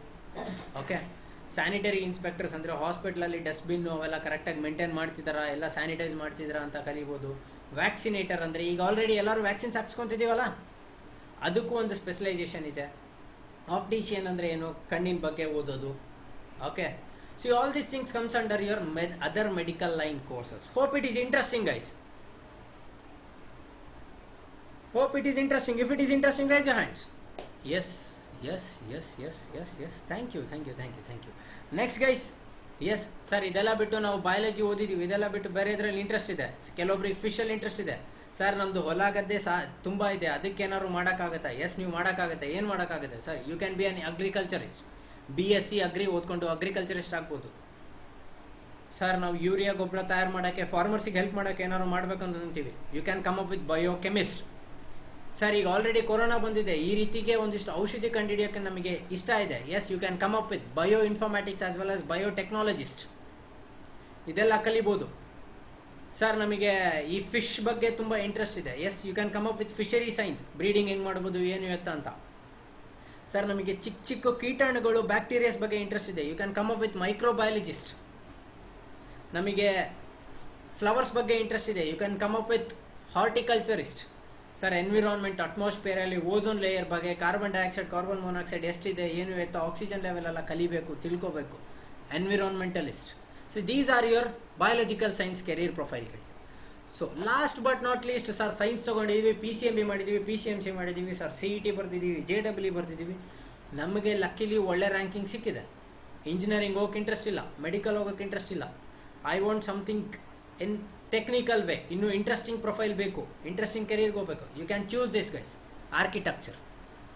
ಓಕೆ, ಸ್ಯಾನಿಟರಿ ಇನ್ಸ್ಪೆಕ್ಟರ್ಸ್ ಅಂದರೆ ಹಾಸ್ಪಿಟ್ಲಲ್ಲಿ ಡಸ್ಟ್ಬಿನ್ನು ಅವೆಲ್ಲ ಕರೆಕ್ಟಾಗಿ ಮೇಂಟೈನ್ ಮಾಡ್ತಿದ್ದಾರಾ, ಎಲ್ಲ ಸ್ಯಾನಿಟೈಸ್ ಮಾಡ್ತಿದ್ದಾರಾ ಅಂತ ಕಲಿಬೋದು. ವ್ಯಾಕ್ಸಿನೇಟರ್ ಅಂದರೆ ಈಗ ಆಲ್ರೆಡಿ ಎಲ್ಲರೂ ವ್ಯಾಕ್ಸಿನ್ಸ್ ಹಾಕ್ಸ್ಕೊತಿದ್ದೀವಲ್ಲ, ಅದಕ್ಕೂ ಒಂದು ಸ್ಪೆಷಲೈಸೇಷನ್ ಇದೆ. ಆಪ್ಟಿಷಿಯನ್ ಅಂದರೆ ಏನು? ಕಣ್ಣಿನ ಬಗ್ಗೆ ಓದೋದು. Okay, so all these things comes under your other medical line courses. Hope it is interesting guys. Hope it is interesting. If it is interesting, raise your hands. Yes. Thank you. Next guys, yes sir, ಇದೆಲ್ಲ ಬಿಟ್ಟು ನಾವು biology ಓದಿದ್ದೀವಿ, ಇದೆಲ್ಲ ಬಿಟ್ಟು ಬೇರೆ ಇದರಲ್ಲಿ interest ಇದೆ. ಕೆಲವೊಬ್ರಿಗೆ ಫಿಶಲ್ಲಿ interest ಇದೆ. Sir ನಮ್ಮದು ಹೊಲ ಗದ್ದೆ ತುಂಬ ಇದೆ, ಅದಕ್ಕೇನಾದ್ರು ಮಾಡೋಕ್ಕಾಗತ್ತಾ? ಎಸ್, ನೀವು ಮಾಡೋಕ್ಕಾಗುತ್ತೆ. ಏನು ಮಾಡೋಕ್ಕಾಗುತ್ತೆ sir? You can be an agriculturist. BSc agri ಓದ್ಕೊಂಡು ಅಗ್ರಿಕಲ್ಚರಿಸ್ಟ್ ಆಗ್ಬೋದು. ಸರ್ ನಾವು ಯೂರಿಯಾ ಗೊಬ್ಬರ ತಯಾರು ಮಾಡೋಕ್ಕೆ, ಫಾರ್ಮರ್ಸಿಗೆ ಹೆಲ್ಪ್ ಮಾಡೋಕ್ಕೆ ಏನಾದ್ರು ಮಾಡಬೇಕಂತ ಅಂತೀವಿ. You can come up with biochemist. Sir ಈಗ ಆಲ್ರೆಡಿ ಕೊರೋನಾ ಬಂದಿದೆ, ಈ ರೀತಿಗೆ ಒಂದಿಷ್ಟು ಔಷಧಿ ಕಂಡುಹಿಡಿಯೋಕ್ಕೆ ನಮಗೆ ಇಷ್ಟ ಇದೆ. Yes, you can come up with bioinformatics as well as biotechnologist. ಇದೆಲ್ಲ ಕಲಿಬೋದು. ಸರ್ ನಮಗೆ ಈ ಫಿಶ್ ಬಗ್ಗೆ ತುಂಬ ಇಂಟ್ರೆಸ್ಟ್ ಇದೆ. Yes, you can come up with fishery science. Breeding ಹೆಂಗೆ ಮಾಡ್ಬೋದು, ಏನು ಎತ್ತ ಅಂತ. ಸರ್ ನಮಗೆ ಚಿಕ್ಕ ಕೀಟಾಣುಗಳು, ಬ್ಯಾಕ್ಟೀರಿಯಾಸ್ ಬಗ್ಗೆ ಇಂಟ್ರೆಸ್ಟ್ ಇದೆ. You can come up with microbiologist. ನಮಗೆ ಫ್ಲವರ್ಸ್ ಬಗ್ಗೆ ಇಂಟ್ರೆಸ್ಟ್ ಇದೆ. You can come up with horticulturist. Sir environment, ಅಟ್ಮಾಸ್ಫಿಯರಲ್ಲಿ ಓಝೋನ್ ಲೇಯರ್ ಬಗ್ಗೆ, ಕಾರ್ಬನ್ ಡೈಆಕ್ಸೈಡ್, ಕಾರ್ಬನ್ ಮೊನಾಕ್ಸೈಡ್ ಎಷ್ಟಿದೆ, ಏನು ಎತ್ತ, ಆಕ್ಸಿಜನ್ ಲೆವೆಲ್ ಎಲ್ಲ ಕಲಿಬೇಕು, ತಿಳ್ಕೋಬೇಕು. environmentalist. So these are your biological science career profile guys. So last but not least sir science ತೊಗೊಂಡಿದ್ದೀವಿ, PCMB ಮಾಡಿದ್ದೀವಿ, PCMC ಮಾಡಿದ್ದೀವಿ ಸರ್, CET ಬರ್ತಿದ್ದೀವಿ, JEE ಬರ್ತಿದ್ದೀವಿ, ನಮಗೆ ಲಕ್ಕಿಲಿ ಒಳ್ಳೆ ರ್ಯಾಂಕಿಂಗ್ ಸಿಕ್ಕಿದೆ. ಇಂಜಿನಿಯರಿಂಗ್ ಹೋಗೋಕೆ ಇಂಟ್ರೆಸ್ಟ್ ಇಲ್ಲ, ಮೆಡಿಕಲ್ ಹೋಗೋಕೆ ಇಂಟ್ರೆಸ್ಟ್ ಇಲ್ಲ, I want something in technical way, ಇನ್ನೂ ಇಂಟ್ರೆಸ್ಟಿಂಗ್ ಪ್ರೊಫೈಲ್ ಬೇಕು, ಇಂಟ್ರೆಸ್ಟಿಂಗ್ ಕೆರಿಯರ್ಗೆ ಹೋಗಬೇಕು. You can choose this guys. Architecture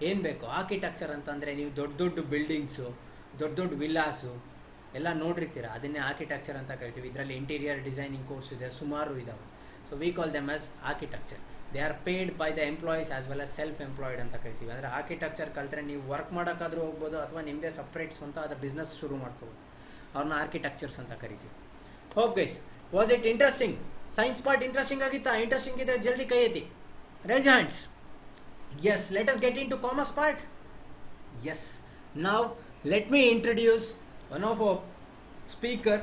ಏನು ಬೇಕು? ಆರ್ಕಿಟೆಕ್ಚರ್ ಅಂತಂದರೆ ನೀವು ದೊಡ್ಡ ದೊಡ್ಡ ಬಿಲ್ಡಿಂಗ್ಸು, ದೊಡ್ಡ ದೊಡ್ಡ ವಿಲ್ಲಾಸು ಎಲ್ಲ ನೋಡಿರ್ತೀರ, ಅದನ್ನೇ ಆರ್ಕಿಟೆಕ್ಚರ್ ಅಂತ ಕರಿತೀವಿ. ಇದರಲ್ಲಿ ಇಂಟೀರಿಯರ್ ಡಿಸೈನಿಂಗ್ ಕೋರ್ಸ್ ಇದೆ, ಸುಮಾರು ಇದ್ದಾವೆ. So we call them as architecture. They are paid by the employees as well as self employed ಅಂತ ಕರಿತೀವಿ. ಅಂದರೆ ಆರ್ಕಿಟೆಕ್ಚರ್ ಕಲ್ತ್ರೆ ನೀವು ವರ್ಕ್ ಮಾಡೋಕ್ಕಾದ್ರೂ ಹೋಗ್ಬೋದು, ಅಥವಾ ನಿಮ್ಮದೇ ಸಪ್ರೇಟ್ ಸ್ವಂತ ಆದ ಬಿಸ್ನೆಸ್ ಶುರು ಮಾಡ್ಕೋಬೋದು. ಅವ್ರನ್ನ ಆರ್ಕಿಟೆಕ್ಚರ್ಸ್ ಅಂತ ಕರಿತೀವಿ. Hope guys, was it interesting? Science part interesting ಆಗಿತ್ತಾ? ಇಂಟ್ರೆಸ್ಟಿಂಗ್ ಇದ್ದರೆ ಜಲ್ದಿ ಕೈ ಎತ್ತಿ, raise hands. Yes, let us get into commerce part. Yes, now let me introduce one of our speaker,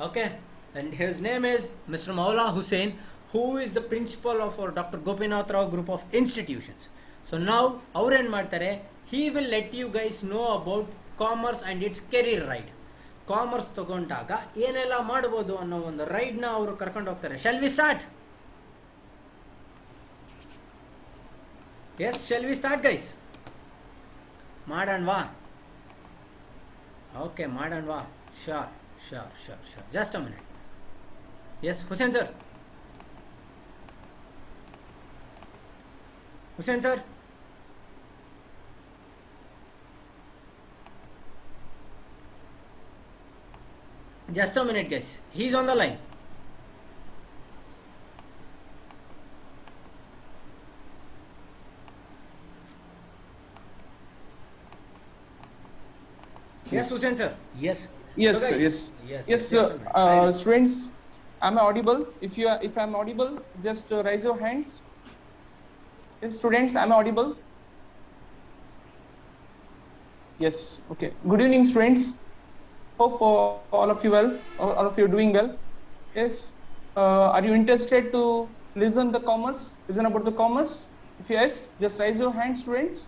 okay, and his name is Mr. Maula Hussain, who is the principal of our Dr. Gopinath Rao group of institutions. So now ಅವರು ಏನು ಮಾಡ್ತಾರೆ, he will let you guys know about commerce and its career ride. Commerce ತಗೊಂಡಾಗ ಏನೆಲ್ಲ ಮಾಡ್ಬೋದು ಅನ್ನೋ ಒಂದು ರೈಡ್ನ ಅವರು ಕರ್ಕೊಂಡು ಹೋಗ್ತಾರೆ. Shall we start? Yes, shall we start guys? Madanva? Okay, Madanva. Sure. Just a minute. Yes, Hussain sir. Hussain sir. Just a minute guys. He's on the line. Yes, Hussain sir. Yes. Yes, So guys, yes, students, am I audible? If I'm audible, just raise your hands. Yes, students, am I audible? Yes. Okay. Good evening, students. Hope all of you well. All of you are doing well. Yes. Are you interested to listen about the commerce? If yes, just raise your hands, students.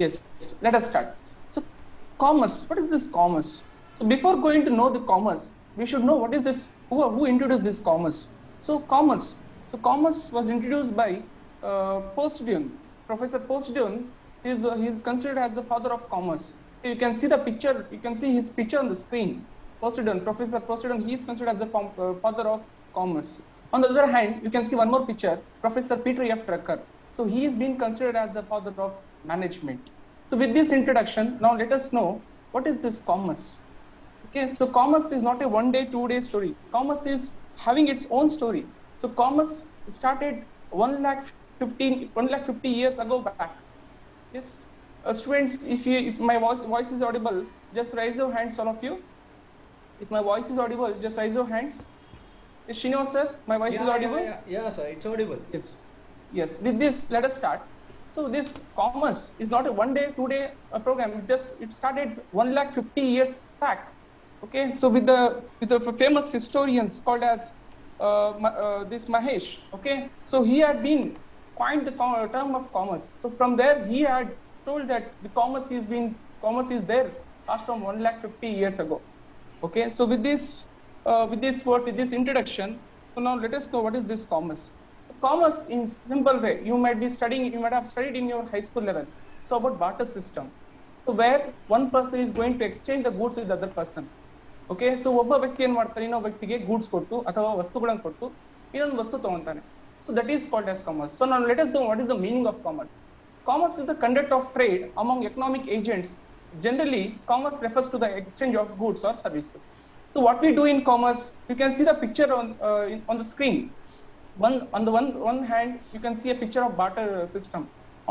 Yes, let us start. So, commerce, what is this commerce? So, before going to know the commerce, we should know what is this, who introduced this commerce. So, commerce was introduced by Posidon. Professor Posidon he is considered as the father of commerce. You can see the picture, you can see his picture on the screen. Professor Posidon, he is considered as the father of commerce. On the other hand, you can see one more picture, Professor Peter F. Drucker. So, he is being considered as the father of management. So with this introduction, now let us know what is this commerce. Okay, so commerce is not a 1 day, 2 day story. Commerce is having its own story. So commerce started 150 years ago back. Yes, students, if my voice is audible, just raise your hands, all of you. If my voice is audible, just raise your hands. Is Shino sir, my voice is audible? Yeah sir, it's audible. Yes. With this, let us start. So this commerce is not a 1 day, 2 day program. It started 150 years back. Okay. So with the famous historians called as this Mahesh. Okay. So he had been coined the term of commerce. So from there he had told that the commerce is there past from 150 years ago. Okay. So with this introduction, so now let us know what is this commerce. Commerce in simple way, you might have studied in your high school level. So about barter system. So where one person is going to exchange the goods with the other person. Okay, so ಒಬ್ಬ ವ್ಯಕ್ತಿ ಏನು ಮಾಡ್ತಾನೆ, ಇನ್ನೊಬ್ಬ ವ್ಯಕ್ತಿಗೆ goods ಕೊಟ್ಟು ಅಥವಾ ವಸ್ತುಗಳನ್ನು ಕೊಟ್ಟು ಇನ್ನೊಂದು ವಸ್ತು ತಗೊಂತಾನೆ. So that is called as commerce. So now let us know what is the meaning of commerce. Commerce is the conduct of trade among economic agents. Generally, commerce refers to the exchange of goods or services. So what we do in commerce, you can see the picture on the screen. On the one hand, you can see a picture of barter system.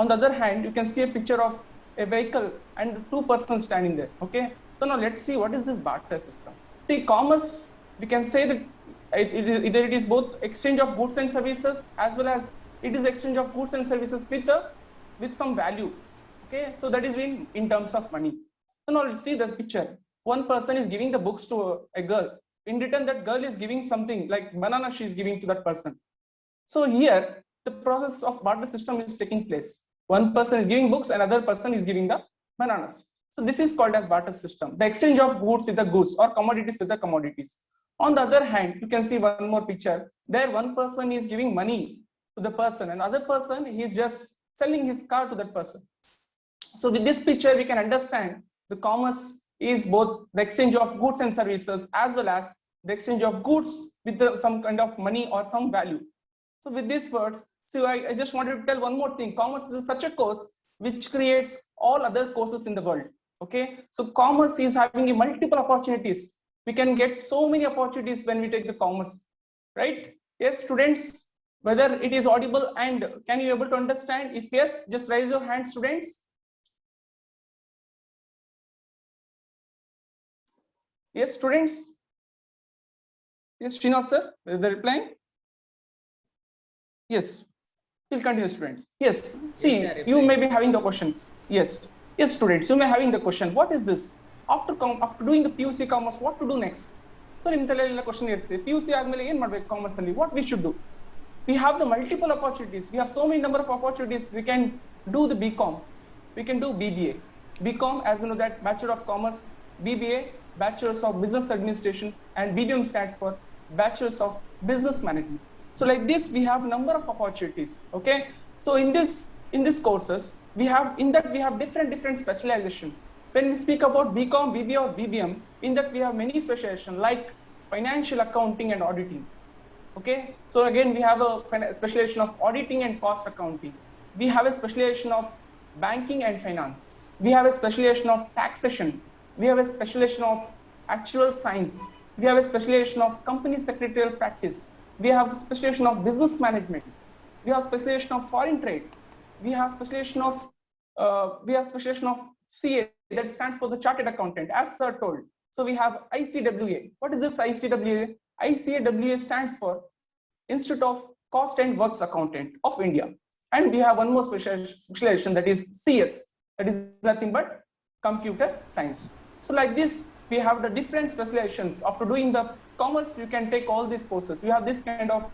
On the other hand, you can see a picture of a vehicle and two persons standing there. Okay. So now let's see what is this barter system. See, commerce, we can say that either it is both exchange of goods and services, as well as it is exchange of goods and services with some value. Okay. So that is in terms of money. So now let's see the picture. One person is giving the books to a girl. In return, that girl is giving something like banana she is giving to that person. So here, the process of barter system is taking place. One person is giving books, another person is giving the bananas. So this is called as barter system, the exchange of goods with the goods or commodities with the commodities. On the other hand, you can see one more picture. There one person is giving money to the person, and other person he is just selling his car to that person. So with this picture, we can understand the commerce is both the exchange of goods and services as well as the exchange of goods with some kind of money or some value. So with these words, so I just wanted to tell one more thing. Commerce is such a course which creates all other courses in the world. Okay, so commerce is having multiple opportunities. We can get so many opportunities when we take the commerce, right? Yes, students, whether it is audible and can you able to understand? If yes, just raise your hand, students. Yes, students. Yes, Srinath sir, is there replying? Yes, we'll continue, students. Yes, see, you may be having the question. Yes, yes, students, you may having the question. What is this? After doing the PUC commerce, what to do next? So, in the question, PUC commerce, what we should do? We have the multiple opportunities. We have so many number of opportunities. We can do the BCom. We can do BBA. BCom, as you know, that Bachelor of Commerce. BBA, Bachelors of Business Administration, and BBM stands for Bachelors of Business Management. So like this, we have number of opportunities. Okay. So in this courses, we have different specializations. When we speak about BCom, BBA, or BBM, in that we have many specializations like financial accounting and auditing. Okay. So again, we have a specialization of auditing and cost accounting. We have a specialization of banking and finance. We have a specialization of taxation. We have a specialization of actual science. We have a specialization of company secretarial practice. We have a specialization of business management. We have specialization of foreign trade. We have specialization of CA, that stands for the Chartered Accountant, as sir told. So we have ICWA. What is this ICWA? ICWA stands for Institute of Cost and Works Accountant of India. And we have one more specialization, that is CS. That is nothing but computer science. So like this, we have the different specializations. After doing the commerce, you can take all these courses. You have this kind of,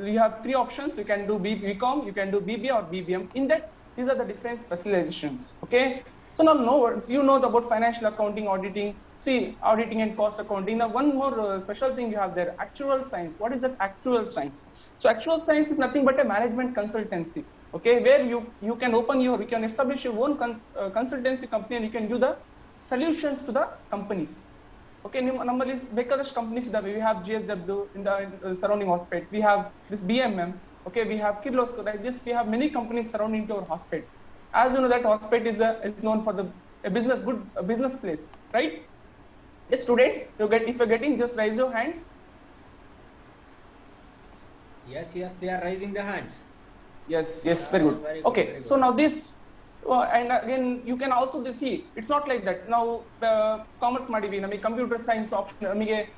you have three options. You can do BCom, you can do BBA or BBM. In that, these are the different specializations. Okay. So now, no words. You know about financial accounting, auditing. See, auditing and cost accounting. Now, one more special thing you have there: actual science. What is that actual science? So, actual science is nothing but a management consultancy. Okay, where you can you can establish your own consultancy company and you can give the solutions to the companies. Okay, number is Baker's companies. We have GSW in the surrounding hospital. We have this BMM. Okay, we have Kirloskar. Like this, we have many companies surrounding to our hospital. As you know, that hospital is known for a business place, right? Yes, students, if you're getting, just raise your hands. Yes, they are raising the hands. Yes, very good. Very good, okay, very so good. Now this, and again, you can also see, it's not like that. Now, commerce ಮಾಡಿವಿ, ನಮಗೆ computer science option, ನಮಗೆ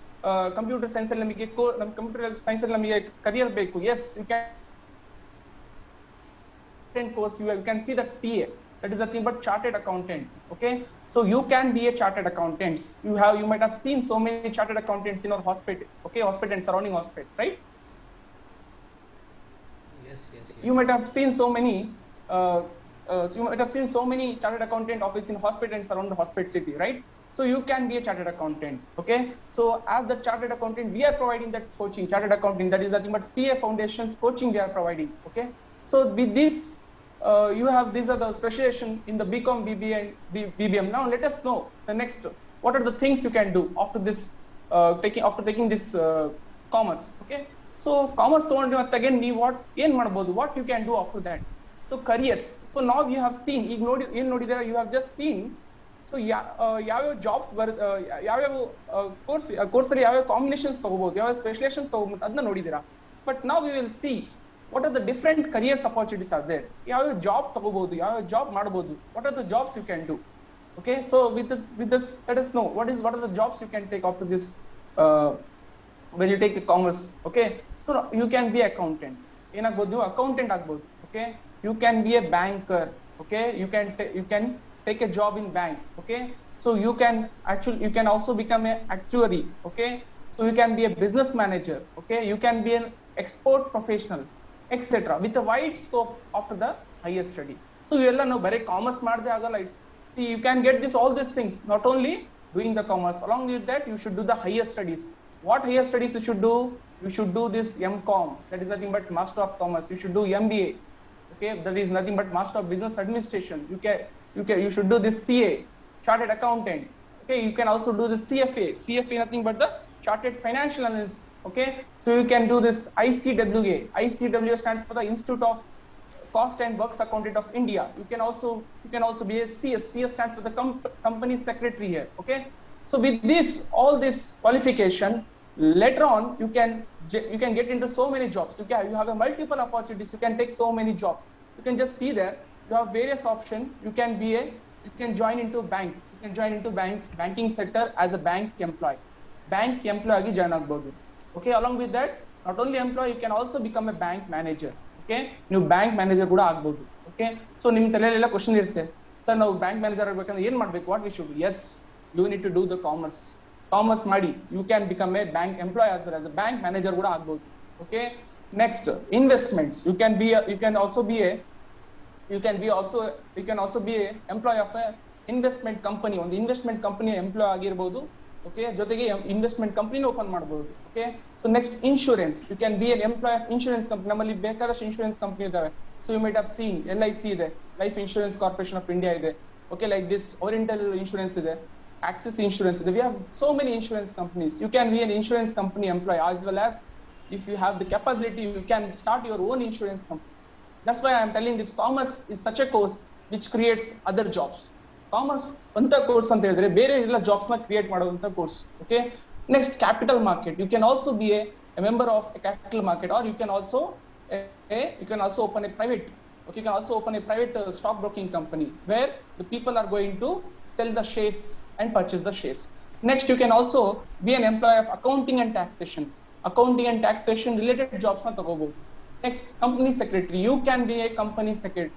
computer science ಅಲ್ಲಿ ನಮಗೆ computer science ಅಲ್ಲಿ ನಮಗೆ career ಬೇಕು. Yes, you can course, you can see that CA, that is nothing but chartered accountant. Okay, so you can be a chartered accountant. You might have seen so many chartered accountants in our hospital. Okay, hospital and surrounding hospital, right? Yes. You might have seen so many chartered accountant office in hospital and surrounding the hospital city, right? So you can be a chartered accountant. Okay, so as the chartered accountant, we are providing that coaching, chartered accounting, that is nothing but CA foundations coaching we are providing. Okay, so with this, these are the specialization in the BCom, BBA and BBM. Now let us know the next, what are the things you can do after this, taking this commerce. Okay, so commerce again, what you can do after that. So careers. So now you have seen, you have just seen. So ಯಾವ jobs course combinations specializations ಅದನ್ನ ನೋಡಿದಿರಾ. But now we will see what are the different careers opportunities are there. ಯಾವ job ತಗೋಬಹುದು, ಯಾವ job ಮಾಡಬಹುದು. What are the jobs you can do? Okay, so with this, let us know what are the jobs you can take after this when you take the commerce. Okay, so you can be accountant. ಏನಾಗಬಹುದು, accountant ಆಗಬಹುದು. Okay, you can be a banker. Okay, you can take a job in bank. Okay, so you can also become an actuary. Okay, so you can be a business manager. Okay, you can be an export professional, etc. with a wide scope after the higher study. So you all know bare commerce madde agala, See, you can get this all these things, not only doing the commerce. Along with that, you should do the higher studies. What higher studies you should do? You should do this MCom, that is nothing but Master of Commerce. You should do MBA, okay, that is nothing but Master of Business Administration. You should do this CA, Chartered Accountant. Okay, you can also do the CFA. CFA nothing but the Chartered Financial Analyst. Okay, so you can do this ICWA. ICWA stands for the Institute of Cost and Works Accountant of India. You can also be a CS. CS stands for the company secretary here. Okay, so with this all this qualification, later on you can get into so many jobs. You have a multiple opportunities. You can take so many jobs. You can just see there. You have various options. You can join into bank. You can join into banking sector as a bank employee. Bank employee agi join agbodu. Okay, along with that, not only employee, you can also become a bank manager. Okay ನೀವು bank manager ಕೂಡ ಆಗ್ಬೋದು. Okay, so ನಿಮ್ಮ ತಲೆಯಲ್ಲೆಲ್ಲ question ಇರುತ್ತೆ, sir ನಾವು bank manager ಆಗ್ಬೇಕಂದ್ರೆ ಏನು ಮಾಡಬೇಕು, what we should. Yes, you need to do the commerce ಮಾಡಿ you can become a bank employee as well as a bank manager ಕೂಡ ಆಗ್ಬೋದು. Okay, next investments. You can also be a employee of a investment company. ಒಂದು investment company employee ಆಗಿರ್ಬೋದು. Okay, ಜೊತೆಗೆ investment company open ಮಾಡಬಹುದು. Okay, so next insurance. You can be an employee of insurance company. ನಮ್ಮಲ್ಲಿ ಬೇಕಾದಷ್ಟು insurance company ಇದಾವೆ. So you might have seen LIC ಇದೆ, life insurance corporation of India ಇದೆ. Okay, like this oriental insurance ಇದೆ, Axis insurance ಇದೆ. We have so many insurance companies. You can be an insurance company employee as well as if you have the capability, you can start your own insurance company. That's why I am telling this commerce is such a course which creates other jobs. Commerce ಅಂತ course ಅಂತ ಹೇಳಿದ್ರೆ ಬೇರೆ ಎಲ್ಲ jobs ನ create ಮಾಡುವಂತ course. Okay, next capital market. You can also be a member of a capital market, or you can also open a private. Okay, you can also open a private stock broking company where the people are going to sell the shares and purchase the shares. Next you can also be an employee of accounting and taxation. Accounting and taxation related jobs ನ ತಗೋಬಹುದು. Next company secretary. You can be a company secretary.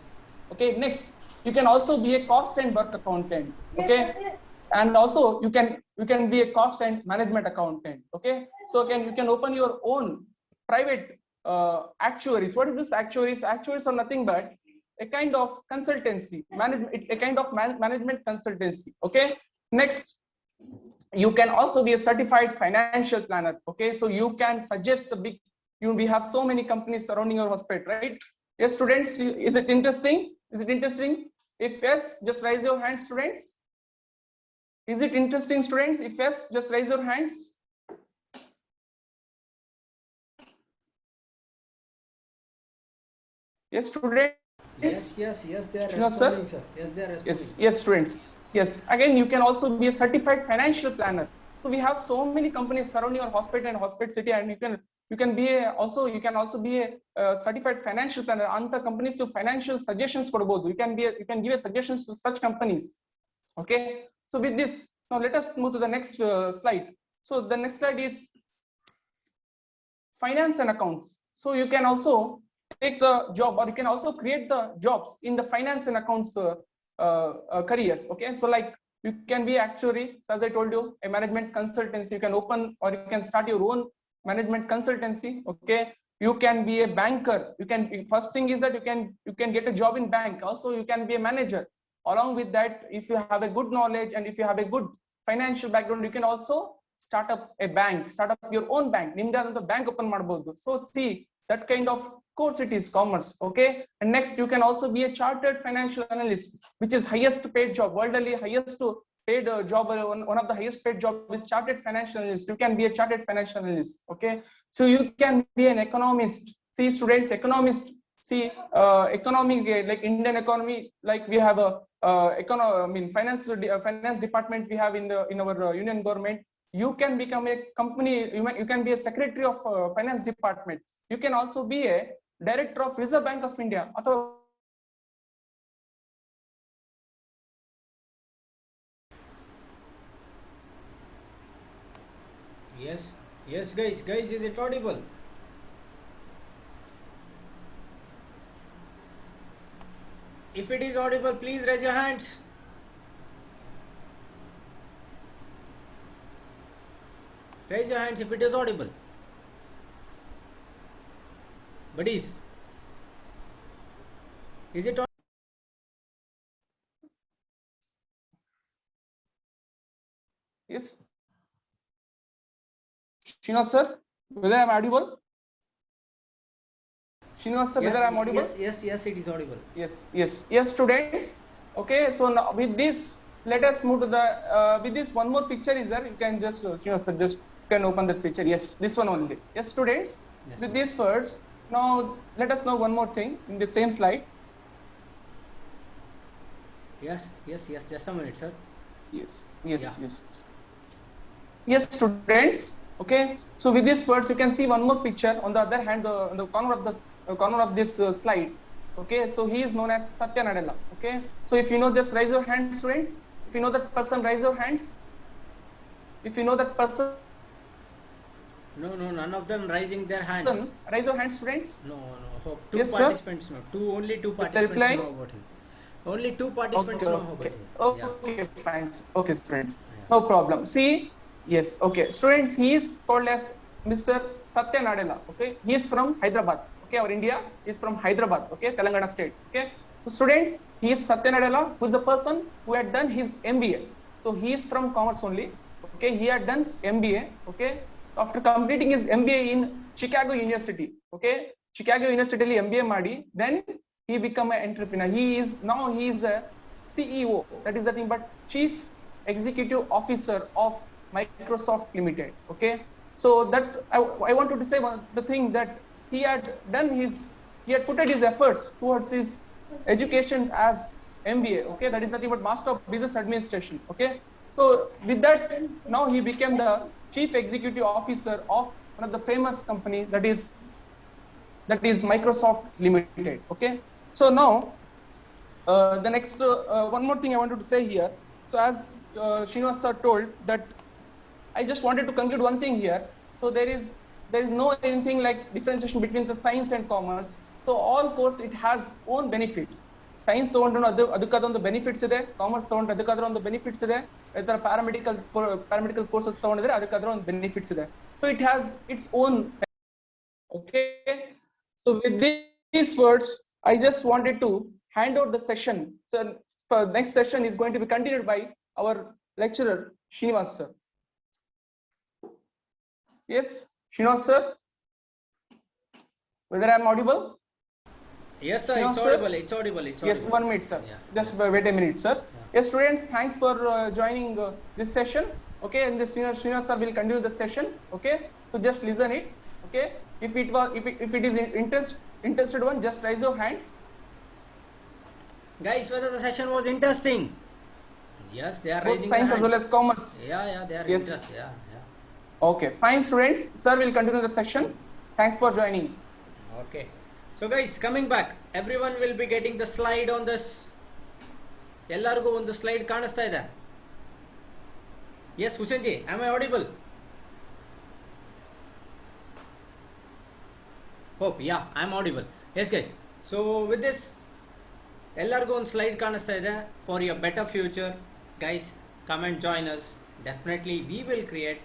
Okay, next you can also be a cost and work accountant. Okay, and also you can be a cost and management accountant. Okay, so you can open your own private actuaries. What is this actuaries? Actuaries are nothing but a kind of consultancy, management consultancy. Okay, next you can also be a certified financial planner. Okay, so you can suggest the big, we have so many companies surrounding your hospital, right? Yes, students, is it interesting? If yes, just raise your hands, students. Is it interesting, students? If yes, just raise your hands. Yes, students. Yes, they are responding, sir. Yes, they are responding. Yes, students. Yes, again, you can also be a certified financial planner. So we have so many companies surrounding your hospital and hospital city, and you can also be a certified financial planner. Anta companies to financial suggestions kodabodu. You can give suggestions to such companies. Okay, so with this, now let us move to the next slide. So the next slide is finance and accounts. So you can also take the job, or you can also create the jobs in the finance and accounts careers. Okay, so like you can be actuary, so as I told you, a management consultancy. You can open or you can start your own management consultancy. Okay, you can be a banker. First thing is that you can get a job in bank. Also you can be a manager. Along with that, if you have a good knowledge and if you have a good financial background, you can also start up your own bank. Nimda bank open ಮಾಡಬಹುದು. So see, that kind of course it is commerce. Okay, and next you can also be a chartered financial analyst, which is highest paid job, worldly highest paid job. One of the highest paid job is chartered financial analyst. You can be a chartered financial analyst. Okay, so you can be an economist. See, students, economist. See, economy, like Indian economy, like we have a finance department we have in our union government. You can become a company. You can be a secretary of finance department. You can also be a director of Reserve Bank of India. Yes, guys, is it audible? If it is audible, please raise your hands. Raise your hands if it is audible. Buddies, is it audible? Yes. Srinivas sir, whether I'm audible? Srinivas sir, Yes, whether I'm audible? yes, it is audible. Yes, students. Okay, so now with this, let us move to the, with this one more picture is there. You can just, Srinivas sir, just can open that picture. Yes, this one only. Yes, students, Yes, with sir. these words, now let us know one more thing in the same slide. Yes, just a minute, sir. Yes, students. Okay, so with these words, you can see one more picture on the other hand, on the corner of this slide. Okay, so he is known as Satya Nadella. Okay, so if you know, just raise your hand, students. If you know that person, raise your hands. If you know that person, No, none of them raising their hands. raise your hands, students. No. Hope two Yes, sir. participants know. Only two participants replying? know about him. Only two participants know about him. Okay, fine. Okay, students. No problem. See, yes, okay. Students, he is called as Mr. Satya Nadella. Okay, he is from Hyderabad. Okay, our India is from Hyderabad. Okay, Telangana state. Okay, so students, he is Satya Nadella, who is the person who had done his MBA. So he is from commerce only. Okay, he had done MBA. Okay, after completing his MBA in Chicago University. Okay, Chicago University MBA Madi, then he become an entrepreneur. He is a CEO. That is the thing, but Chief Executive Officer of Microsoft Limited. Okay, so that I wanted to say the thing that he had put his efforts towards his education as MBA. Okay, that is nothing but Master of Business Administration. Okay, so with that, now he became the Chief Executive Officer of one of the famous company that is Microsoft Limited. Okay, so now the next one more thing I wanted to say here. So as Srinivas sir told that, I just wanted to conclude one thing here. So there is no anything like differentiation between the science and commerce. So all course it has own benefits. Science ತಗೊಂಡ್ರು ಅದಕ್ಕಾದ ಒಂದು benefits ಇದೆ, commerce ತಗೊಂಡ್ರೆ ಅದಕ್ಕಾದ್ರ ಒಂದು benefits ಇದೆ, ಇತರ paramedical courses ತಗೊಂಡಿದ್ರೆ ಅದಕ್ಕಾದ್ರ ಒಂದು benefits ಇದೆ. So it has its own. Okay, so with these words, I just wanted to hand out the session. So the next session is going to be continued by our lecturer Srinivas sir. Yes, Srinivas sir, whether I am audible? Yes, sir. Srinivas, It's audible. Yes, 1 minute, sir. Yeah. Just wait a minute, sir. Yes, students, thanks for joining this session. Okay, and this Srinivas sir will continue the session. Okay, so just listen it. Okay, if it is interested one, just raise your hands. Guys, whether the session was interesting? Yes, they are Both raising science their as well hands. as commerce. Yeah, they are Yes. interested. Yeah. Okay, fine, students. Sir will continue the session. Thanks for joining. Okay. So guys, coming back, everyone will be getting the slide on this. ಎಲ್ಲರಿಗೂ ಒಂದು slide ಕಾಣಿಸ್ತಾ ಇದೆ. Yes, Hussein ji, am I audible? Hope, yeah, I am audible. Yes guys, so with this, ಎಲ್ಲರಿಗೂ ಒಂದು slide ಕಾಣಿಸ್ತಾ ಇದೆ. For your better future, guys, come and join us. Definitely we will create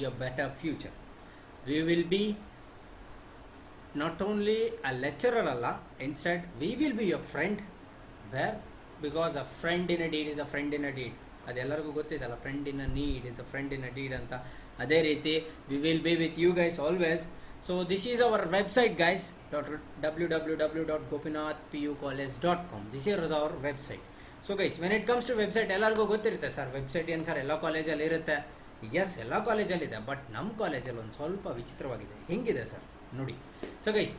your better future. We will be not only a lecturer alla, instead we will be your friend. Where? Because a friend in a deed is a friend in a deed. ಅದೆಲ್ಲರಿಗೂ ಗೊತ್ತಿದಲ್ಲ, friend in a need is a friend in a deed ಅಂತ. ಅದೇ ರೀತಿ we will be with you guys always. So this is our website guys, www.gopinathpucollege.com. This is our website. So guys, when it comes to website ಎಲ್ಲರಿಗೂ ಗೊತ್ತಿರುತ್ತೆ sir, website ಏನು sir ಎಲ್ಲ ಕಾಲೇಜಲ್ಲಿ ಇರುತ್ತೆ. S, ಎಲ್ಲ ಕಾಲೇಜಲ್ಲಿದೆ, ಬಟ್ ನಮ್ಮ ಕಾಲೇಜಲ್ಲಿ ಒಂದು ಸ್ವಲ್ಪ ವಿಚಿತ್ರವಾಗಿದೆ. ಹೆಂಗಿದೆ ಸರ್ ನೋಡಿ. So guys,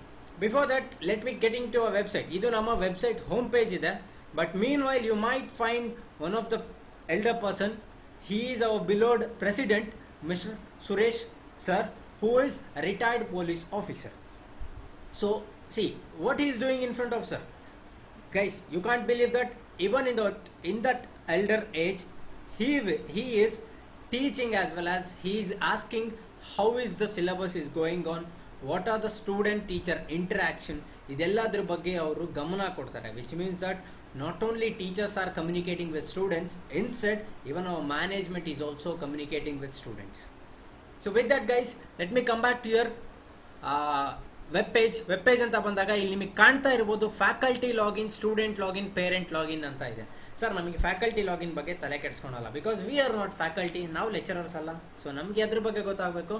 before that let me getting to a website. ಇದು ನಮ್ಮ ವೆಬ್ಸೈಟ್ ಹೋಮ್ ಪೇಜ್ ಇದೆ. But meanwhile, you might find one of the elder person. He is our beloved president, Mr. Suresh sir, who is a retired police officer. So, see what he is doing in front of sir. Guys, you can't believe that even in that elder age, he is teaching as well as he is asking how is the syllabus is going on, what are the student teacher interaction. ಇದೆಲ್ಲದ್ರ ಬಗ್ಗೆ ಅವರು ಗಮನ ಕೊಡ್ತಾರೆ. Which means that not only teachers are communicating with students, instead even our management is also communicating with students. So with that guys, let me come back to your web page ಅಂತ ಬಂದಾಗ ಇಲ್ಲಿ ನಿಮಗೆ ಕಾಣ್ತಾ ಇರ್ಬೋದು faculty login, student login, parent login ಅಂತ ಇದೆ. Sir ನಮಗೆ faculty login ಬಗ್ಗೆ ತಲೆ ಕೆಡಿಸ್ಕೊಳಲ್ಲ, because we are not faculty, ನಾವು ಲೆಕ್ಚರರ್ಸ್ ಅಲ್ಲ. ಸೊ ನಮಗೆ ಅದ್ರ ಬಗ್ಗೆ ಗೊತ್ತಾಗಬೇಕು,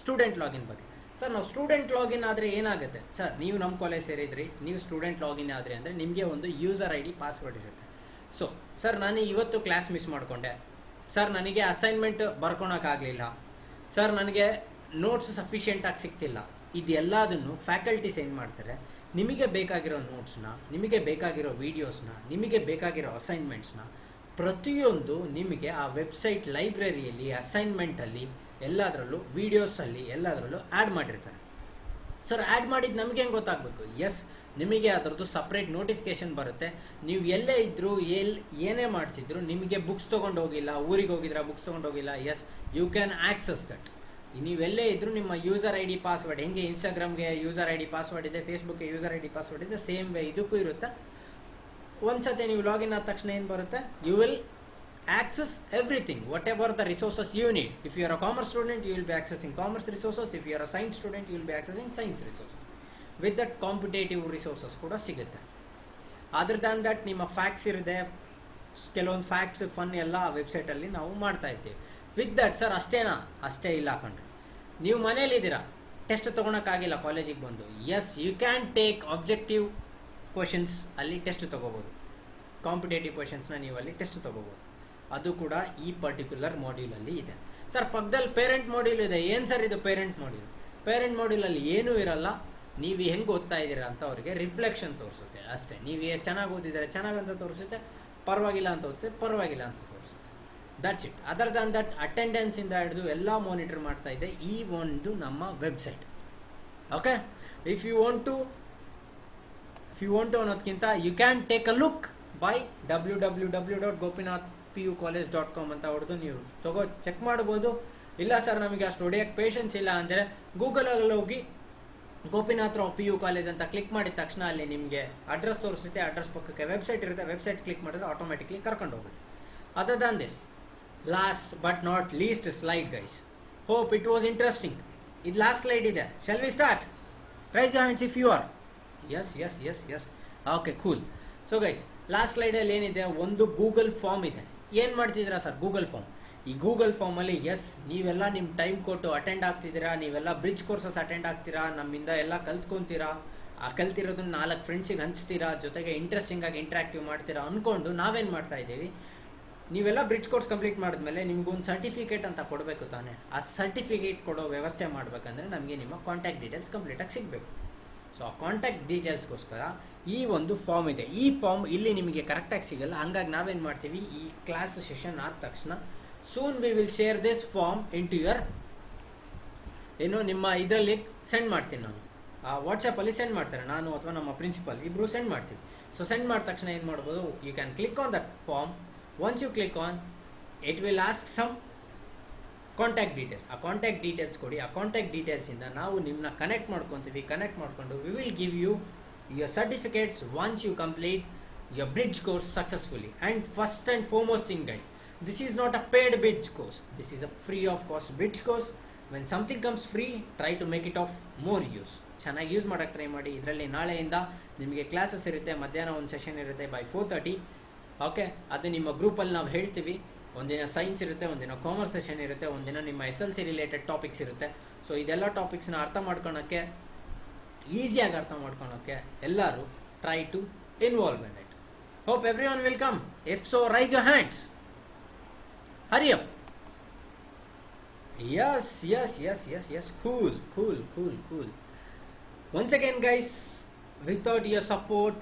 ಸ್ಟೂಡೆಂಟ್ ಲಾಗಿನ್ ಬಗ್ಗೆ. ಸರ್ ನಾವು ಸ್ಟೂಡೆಂಟ್ ಲಾಗಿನ್ ಆದರೆ ಏನಾಗುತ್ತೆ ಸರ್, ನೀವು ನಮ್ಮ ಕಾಲೇಜ್ ಸೇರಿದ್ರಿ, ನೀವು ಸ್ಟೂಡೆಂಟ್ ಲಾಗಿನ್ ಆದರೆ ಅಂದರೆ ನಿಮಗೆ ಒಂದು ಯೂಸರ್ ID ಪಾಸ್ವರ್ಡ್ ಇರುತ್ತೆ. ಸೊ ಸರ್ ನಾನು ಇವತ್ತು ಕ್ಲಾಸ್ ಮಿಸ್ ಮಾಡಿಕೊಂಡೆ, ಸರ್ ನನಗೆ ಅಸೈನ್ಮೆಂಟ್ ಬರ್ಕೊಳಕ್ಕಾಗಲಿಲ್ಲ, ಸರ್ ನನಗೆ ನೋಟ್ಸ್ ಸಫಿಷಿಯೆಂಟಾಗಿ ಸಿಗ್ತಿಲ್ಲ, ಇದೆಲ್ಲದನ್ನು ಫ್ಯಾಕಲ್ಟೀಸ್ ಏನು ಮಾಡ್ತಾರೆ, ನಿಮಗೆ ಬೇಕಾಗಿರೋ ನೋಟ್ಸ್ನ, ನಿಮಗೆ ಬೇಕಾಗಿರೋ ವೀಡಿಯೋಸ್ನ, ನಿಮಗೆ ಬೇಕಾಗಿರೋ ಅಸೈನ್ಮೆಂಟ್ಸ್ನ ಪ್ರತಿಯೊಂದು ನಿಮಗೆ ಆ ವೆಬ್ಸೈಟ್ ಲೈಬ್ರರಿಯಲ್ಲಿ, ಅಸೈನ್ಮೆಂಟಲ್ಲಿ, ಎಲ್ಲದರಲ್ಲೂ ವೀಡಿಯೋಸಲ್ಲಿ ಎಲ್ಲದರಲ್ಲೂ ಆ್ಯಡ್ ಮಾಡಿರ್ತಾರೆ. ಸರ್ ಆ್ಯಡ್ ಮಾಡಿದ್ದು ನಮಗೆ ಹೆಂಗೆ ಗೊತ್ತಾಗಬೇಕು? ಎಸ್, ನಿಮಗೆ ಅದರದ್ದು ಸಪ್ರೇಟ್ ನೋಟಿಫಿಕೇಶನ್ ಬರುತ್ತೆ. ನೀವು ಎಲ್ಲೇ ಇದ್ದರೂ ಏನೇ ಮಾಡ್ತಿದ್ರು, ನಿಮಗೆ ಬುಕ್ಸ್ ತೊಗೊಂಡು ಹೋಗಿಲ್ಲ, ಊರಿಗೆ ಹೋಗಿದ್ರೆ ಬುಕ್ಸ್ ತೊಗೊಂಡು ಹೋಗಿಲ್ಲ, yes you can access that. ನೀವೆಲ್ಲೇ ಇದ್ದರೂ ನಿಮ್ಮ ಯೂಸರ್ ID ಪಾಸ್ವರ್ಡ್ ಹೆಂಗೆ ಇನ್ಸ್ಟಾಗ್ರಾಮ್ಗೆ ಯೂಸರ್ ID ಪಾಸ್ವರ್ಡ್ ಇದೆ, ಫೇಸ್ಬುಕ್ಗೆ ಯೂಸರ್ ID ಪಾಸ್ವರ್ಡ್ ಇದೆ, ಸೇಮ್ ವೇ ಇದಕ್ಕೂ ಇರುತ್ತೆ. ಒಂದ್ಸತಿ ನೀವು ಲಾಗಿನ್ ಆದ ತಕ್ಷಣ ಏನು ಬರುತ್ತೆ, you will access everything, whatever the resources you need. If you are a commerce student, you will be accessing commerce resources. If you are a science student, you will be accessing science resources. With that competitive resources ಕೂಡ ಸಿಗುತ್ತೆ. Other than that ನಿಮ್ಮ facts ಇರುತ್ತೆ, ಕೆಲವೊಂದು facts fun ಎಲ್ಲ ವೆಬ್ಸೈಟಲ್ಲಿ ನಾವು ಮಾಡ್ತಾ ಇರ್ತೀವಿ. ವಿತ್ ದಟ್ ಸರ್ ಅಷ್ಟೇನಾ? ಅಷ್ಟೇ ಇಲ್ಲ ಕಣ್ರಿ. ನೀವು ಮನೇಲಿದ್ದೀರಾ, ಟೆಸ್ಟ್ ತೊಗೊಳಕ್ಕಾಗಿಲ್ಲ ಕಾಲೇಜಿಗೆ ಬಂದು, yes you can take objective questions, ಅಲ್ಲಿ ಟೆಸ್ಟ್ ತೊಗೋಬೋದು. ಕಾಂಪಿಟೇಟಿವ್ ಕ್ವಶನ್ಸ್ನ ನೀವು ಅಲ್ಲಿ ಟೆಸ್ಟ್ ತೊಗೋಬೋದು. ಅದು ಕೂಡ ಈ ಪರ್ಟಿಕ್ಯುಲರ್ ಮಾಡ್ಯೂಲಲ್ಲಿ ಇದೆ. ಸರ್ ಪಕ್ಕದಲ್ಲಿ ಪೇರೆಂಟ್ ಮಾಡ್ಯೂಲ್ ಇದೆ. ಏನು ಸರ್ ಇದು ಪೇರೆಂಟ್ ಮಾಡ್ಯೂಲ್? ಪೇರೆಂಟ್ ಮಾಡ್ಯೂಲಲ್ಲಿ ಏನೂ ಇರಲ್ಲ, ನೀವು ಹೆಂಗೆ ಓದ್ತಾ ಇದ್ದೀರಾ ಅಂತ ಅವರಿಗೆ ರಿಫ್ಲೆಕ್ಷನ್ ತೋರಿಸುತ್ತೆ ಅಷ್ಟೇ. ನೀವು ಚೆನ್ನಾಗಿ ಓದಿದರೆ ಚೆನ್ನಾಗಂತ ತೋರಿಸುತ್ತೆ, ಪರವಾಗಿಲ್ಲ ಅಂತ ಓದಿದ್ರೆ ಪರವಾಗಿಲ್ಲ ಅಂತ ತೋರಿಸುತ್ತೆ. That's it. Other than that ಅಟೆಂಡೆನ್ಸಿಂದ ಹಿಡಿದು ಎಲ್ಲ ಮಾನಿಟರ್ ಮಾಡ್ತಾ ಇದೆ ಈ ಒಂದು ನಮ್ಮ website. Okay, if you want to ಅನ್ನೋದಕ್ಕಿಂತ you can take a look by www.gopinathpucollege.com ಅಂತ ಹೊಡೆದು ನೀವು ಚೆಕ್ ಮಾಡ್ಬೋದು. ಇಲ್ಲ ಸರ್ ನಮಗೆ ಅಷ್ಟು ಹೊಡೆಯೋಕ್ಕೆ ಪೇಷನ್ಸ್ ಇಲ್ಲ ಅಂದರೆ ಗೂಗಲಲ್ಲಿ ಹೋಗಿ ಗೋಪಿನಾಥ್ ರಾವ್ PU ಕಾಲೇಜ್ ಅಂತ ಕ್ಲಿಕ್ ಮಾಡಿದ ತಕ್ಷಣ ಅಲ್ಲಿ ನಿಮಗೆ ಅಡ್ರೆಸ್ ತೋರಿಸುತ್ತೆ. ಅಡ್ರೆಸ್ ಪಕ್ಕಕ್ಕೆ ವೆಬ್ಸೈಟ್ ಇರುತ್ತೆ. ವೆಬ್ಸೈಟ್ ಕ್ಲಿಕ್ ಮಾಡಿದ್ರೆ ಆಟೋಮೆಟಿಕ್ಲಿ ಕರ್ಕೊಂಡು ಹೋಗುತ್ತೆ. Other than this, last but not least slide guys. Hope it was interesting. ಇದು ಲಾಸ್ಟ್ ಸ್ಲೈಡ್ ಇದೆ. Shall we start? Raise your hands if you are. Yes. Okay, cool. So guys, last ಸ್ಲೈಡಲ್ಲಿ ಏನಿದೆ, ಒಂದು Google form ಇದೆ. ಏನು ಮಾಡ್ತಿದ್ದೀರಾ sir? Google form. ಈ Google ಫಾರ್ಮಲ್ಲಿ ಎಸ್ ನೀವೆಲ್ಲ ನಿಮ್ಮ ಟೈಮ್ ಕೊಟ್ಟು ಅಟೆಂಡ್ ಆಗ್ತಿದ್ದೀರಾ, ನೀವೆಲ್ಲ ಬ್ರಿಡ್ಜ್ ಕೋರ್ಸಸ್ ಅಟೆಂಡ್ ಆಗ್ತೀರಾ, ನಮ್ಮಿಂದ ಎಲ್ಲ ಕಲ್ತ್ಕೊತೀರಾ, ಆ ಕಲ್ತಿರೋದನ್ನ 4 ಫ್ರೆಂಡ್ಸಿಗೆ ಹಂಚ್ತೀರಾ, ಜೊತೆಗೆ ಇಂಟ್ರೆಸ್ಟಿಂಗಾಗಿ ಇಂಟ್ರಾಕ್ಟಿವ್ ಮಾಡ್ತೀರಾ ಅಂದ್ಕೊಂಡು ನಾವೇನು ಮಾಡ್ತಾ ಇದ್ದೀವಿ, ನೀವೆಲ್ಲ ಬ್ರಿಡ್ಜ್ ಕೋರ್ಸ್ ಕಂಪ್ಲೀಟ್ ಮಾಡಿದ್ಮೇಲೆ ನಿಮಗೊಂದು ಸರ್ಟಿಫಿಕೇಟ್ ಅಂತ ಕೊಡಬೇಕು ತಾನೆ. ಆ ಸರ್ಟಿಫಿಕೇಟ್ ಕೊಡೋ ವ್ಯವಸ್ಥೆ ಮಾಡಬೇಕಂದ್ರೆ ನಮಗೆ ನಿಮ್ಮ ಕಾಂಟ್ಯಾಕ್ಟ್ ಡೀಟೇಲ್ಸ್ ಕಂಪ್ಲೀಟಾಗಿ ಸಿಗಬೇಕು. ಸೊ ಆ ಕಾಂಟ್ಯಾಕ್ಟ್ ಡೀಟೇಲ್ಸ್ಗೋಸ್ಕರ ಈ ಒಂದು ಫಾರ್ಮ್ ಇದೆ. ಈ ಫಾರ್ಮ್ ಇಲ್ಲಿ ನಿಮಗೆ ಕರೆಕ್ಟಾಗಿ ಸಿಗಲ್ಲ. ಹಾಗಾಗಿ ನಾವೇನು ಮಾಡ್ತೀವಿ, ಈ ಕ್ಲಾಸ್ ಸೆಷನ್ ಆದ ತಕ್ಷಣ soon we will share this form into your ನಿಮ್ಮ ಇದರಲ್ಲಿ ಸೆಂಡ್ ಮಾಡ್ತೀನಿ ನಾನು. ಆ ವಾಟ್ಸಪ್ಪಲ್ಲಿ ಸೆಂಡ್ ಮಾಡ್ತಾರೆ, ನಾನು ಅಥವಾ ನಮ್ಮ ಪ್ರಿನ್ಸಿಪಲ್ ಇಬ್ಬರು ಸೆಂಡ್ ಮಾಡ್ತೀವಿ. ಸೊ ಸೆಂಡ್ ಮಾಡಿದ ತಕ್ಷಣ ಏನು ಮಾಡ್ಬೋದು, you can click on that form. Once you click on, it will ask some contact details. ಆ ಕಾಂಟ್ಯಾಕ್ಟ್ ಡೀಟೇಲ್ಸ್ ಕೊಡಿ. ಆ ಕಾಂಟ್ಯಾಕ್ಟ್ ಡೀಟೇಲ್ಸಿಂದ ನಾವು ನಿಮ್ಮನ್ನ ಕನೆಕ್ಟ್ ಮಾಡ್ಕೊತೀವಿ. ಕನೆಕ್ಟ್ ಮಾಡಿಕೊಂಡು we will give you your certificates once you complete your bridge course successfully. And first and foremost thing guys, this is not a paid bridge course, this is a free of cost bridge course. When something comes free, try to make it of more use. ಚೆನ್ನಾಗಿ use ಮಾಡೋಕ್ಕೆ try ಮಾಡಿ. ಇದರಲ್ಲಿ ನಾಳೆಯಿಂದ ನಿಮಗೆ classes ಇರುತ್ತೆ. ಮಧ್ಯಾಹ್ನ ಒಂದು session ಇರುತ್ತೆ ಬೈ 4:30. ಓಕೆ, ಅದು ನಿಮ್ಮ ಗ್ರೂಪಲ್ಲಿ ನಾವು ಹೇಳ್ತೀವಿ. ಒಂದಿನ ಸೈನ್ಸ್ ಇರುತ್ತೆ, ಒಂದಿನ ಕಾಮರ್ಸ್ ಸೆಷನ್ ಇರುತ್ತೆ, ಒಂದಿನ ನಿಮ್ಮ SLC ರಿಲೇಟೆಡ್ ಟಾಪಿಕ್ಸ್ ಇರುತ್ತೆ. ಸೊ ಇದೆಲ್ಲ ಟಾಪಿಕ್ಸ್ನ ಅರ್ಥ ಮಾಡ್ಕೊಳಕ್ಕೆ, ಈಸಿಯಾಗಿ ಅರ್ಥ ಮಾಡ್ಕೊಳಕ್ಕೆ ಎಲ್ಲರೂ try to involve in it. Hope every one will come. If so raise your hands. Hurry up. Yes. Cool. Once again guys, without your support,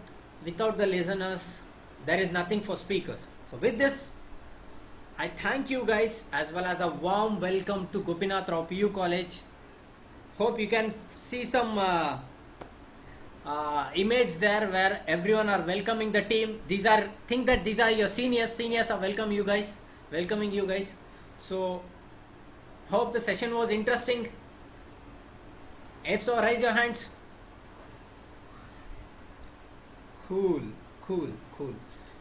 without the listeners, there is nothing for speakers. So with this, I thank you guys as well as a warm welcome to Gopinath Rao PU College. Hope you can see some image there where everyone are welcoming the team. These are your seniors are welcoming you guys. So hope the session was interesting. If so, raise your hands. Cool.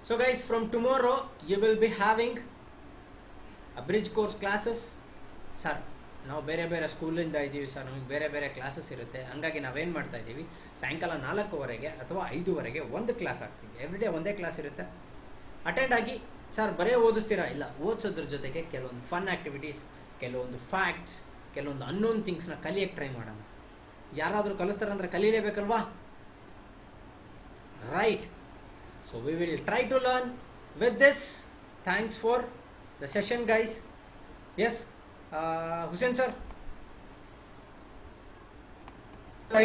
So guys, from tomorrow you will be having a bridge course classes. Sir, ನಾವು ಬೇರೆ ಬೇರೆ ಸ್ಕೂಲಿಂದ ಇದ್ದೀವಿ sir, ನಮಗೆ ಬೇರೆ ಬೇರೆ classes ಇರುತ್ತೆ. ಹಂಗಾಗಿ ನಾವೇನು ಮಾಡ್ತಾ ಇದ್ದೀವಿ, ಸಾಯಂಕಾಲ 4:00ವರೆಗೆ ಅಥವಾ 5:00ವರೆಗೆ ಒಂದು ಕ್ಲಾಸ್ ಆಗ್ತೀವಿ. ಎವ್ರಿಡೇ ಒಂದೇ ಕ್ಲಾಸ್ ಇರುತ್ತೆ, ಅಟೆಂಡ್ ಆಗಿ. ಸರ್ ಬರೇ ಓದಿಸ್ತೀರಾ? ಇಲ್ಲ, ಓದಿಸೋದ್ರ ಜೊತೆಗೆ ಕೆಲವೊಂದು ಫನ್ ಆ್ಯಕ್ಟಿವಿಟೀಸ್, ಕೆಲವೊಂದು ಫ್ಯಾಕ್ಟ್ಸ್, ಕೆಲವೊಂದು ಅನ್ನೋನ್ ಥಿಂಗ್ಸ್ನ ಕಲಿಯೋಕ್ಕೆ ಟ್ರೈ ಮಾಡೋಣ. ಯಾರಾದರೂ ಕಲಿಸ್ತಾರಂದ್ರೆ ಕಲೀಲೇಬೇಕಲ್ವಾ, right? So we will try to learn with this. Thanks for the session guys. Yes Hussain sir.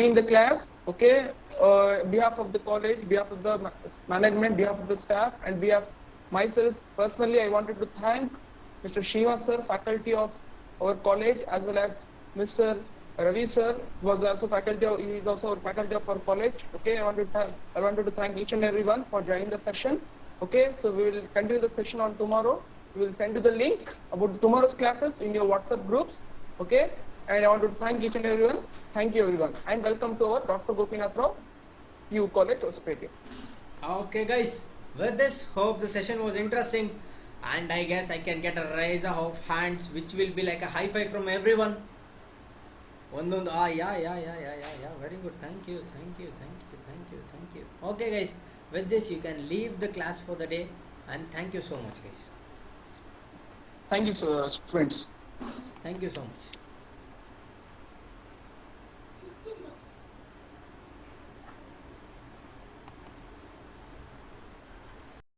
In the class, okay, behalf of the college, behalf of the management, behalf of the staff, and behalf myself personally, I wanted to thank Mr. Shiva sir, faculty of our college, as well as Mr. Ravi sir, who was also faculty. He is also our faculty of our college. Okay, I wanted to thank each and everyone for joining the session. Okay, so we will continue the session on tomorrow. We will send you the link about tomorrow's classes in your WhatsApp groups. Okay, and I want to thank each and everyone. Thank you everyone, and welcome to our Dr. Gopinath Rao U College, Hospitality. Okay guys, with this, hope the session was interesting, and I guess I can get a raise of hands, which will be like a high five from everyone. Ondondu yeah, very good. Thank you. Okay guys, with this you can leave the class for the day, and thank you so much guys. Thank you, students. Thank you so much.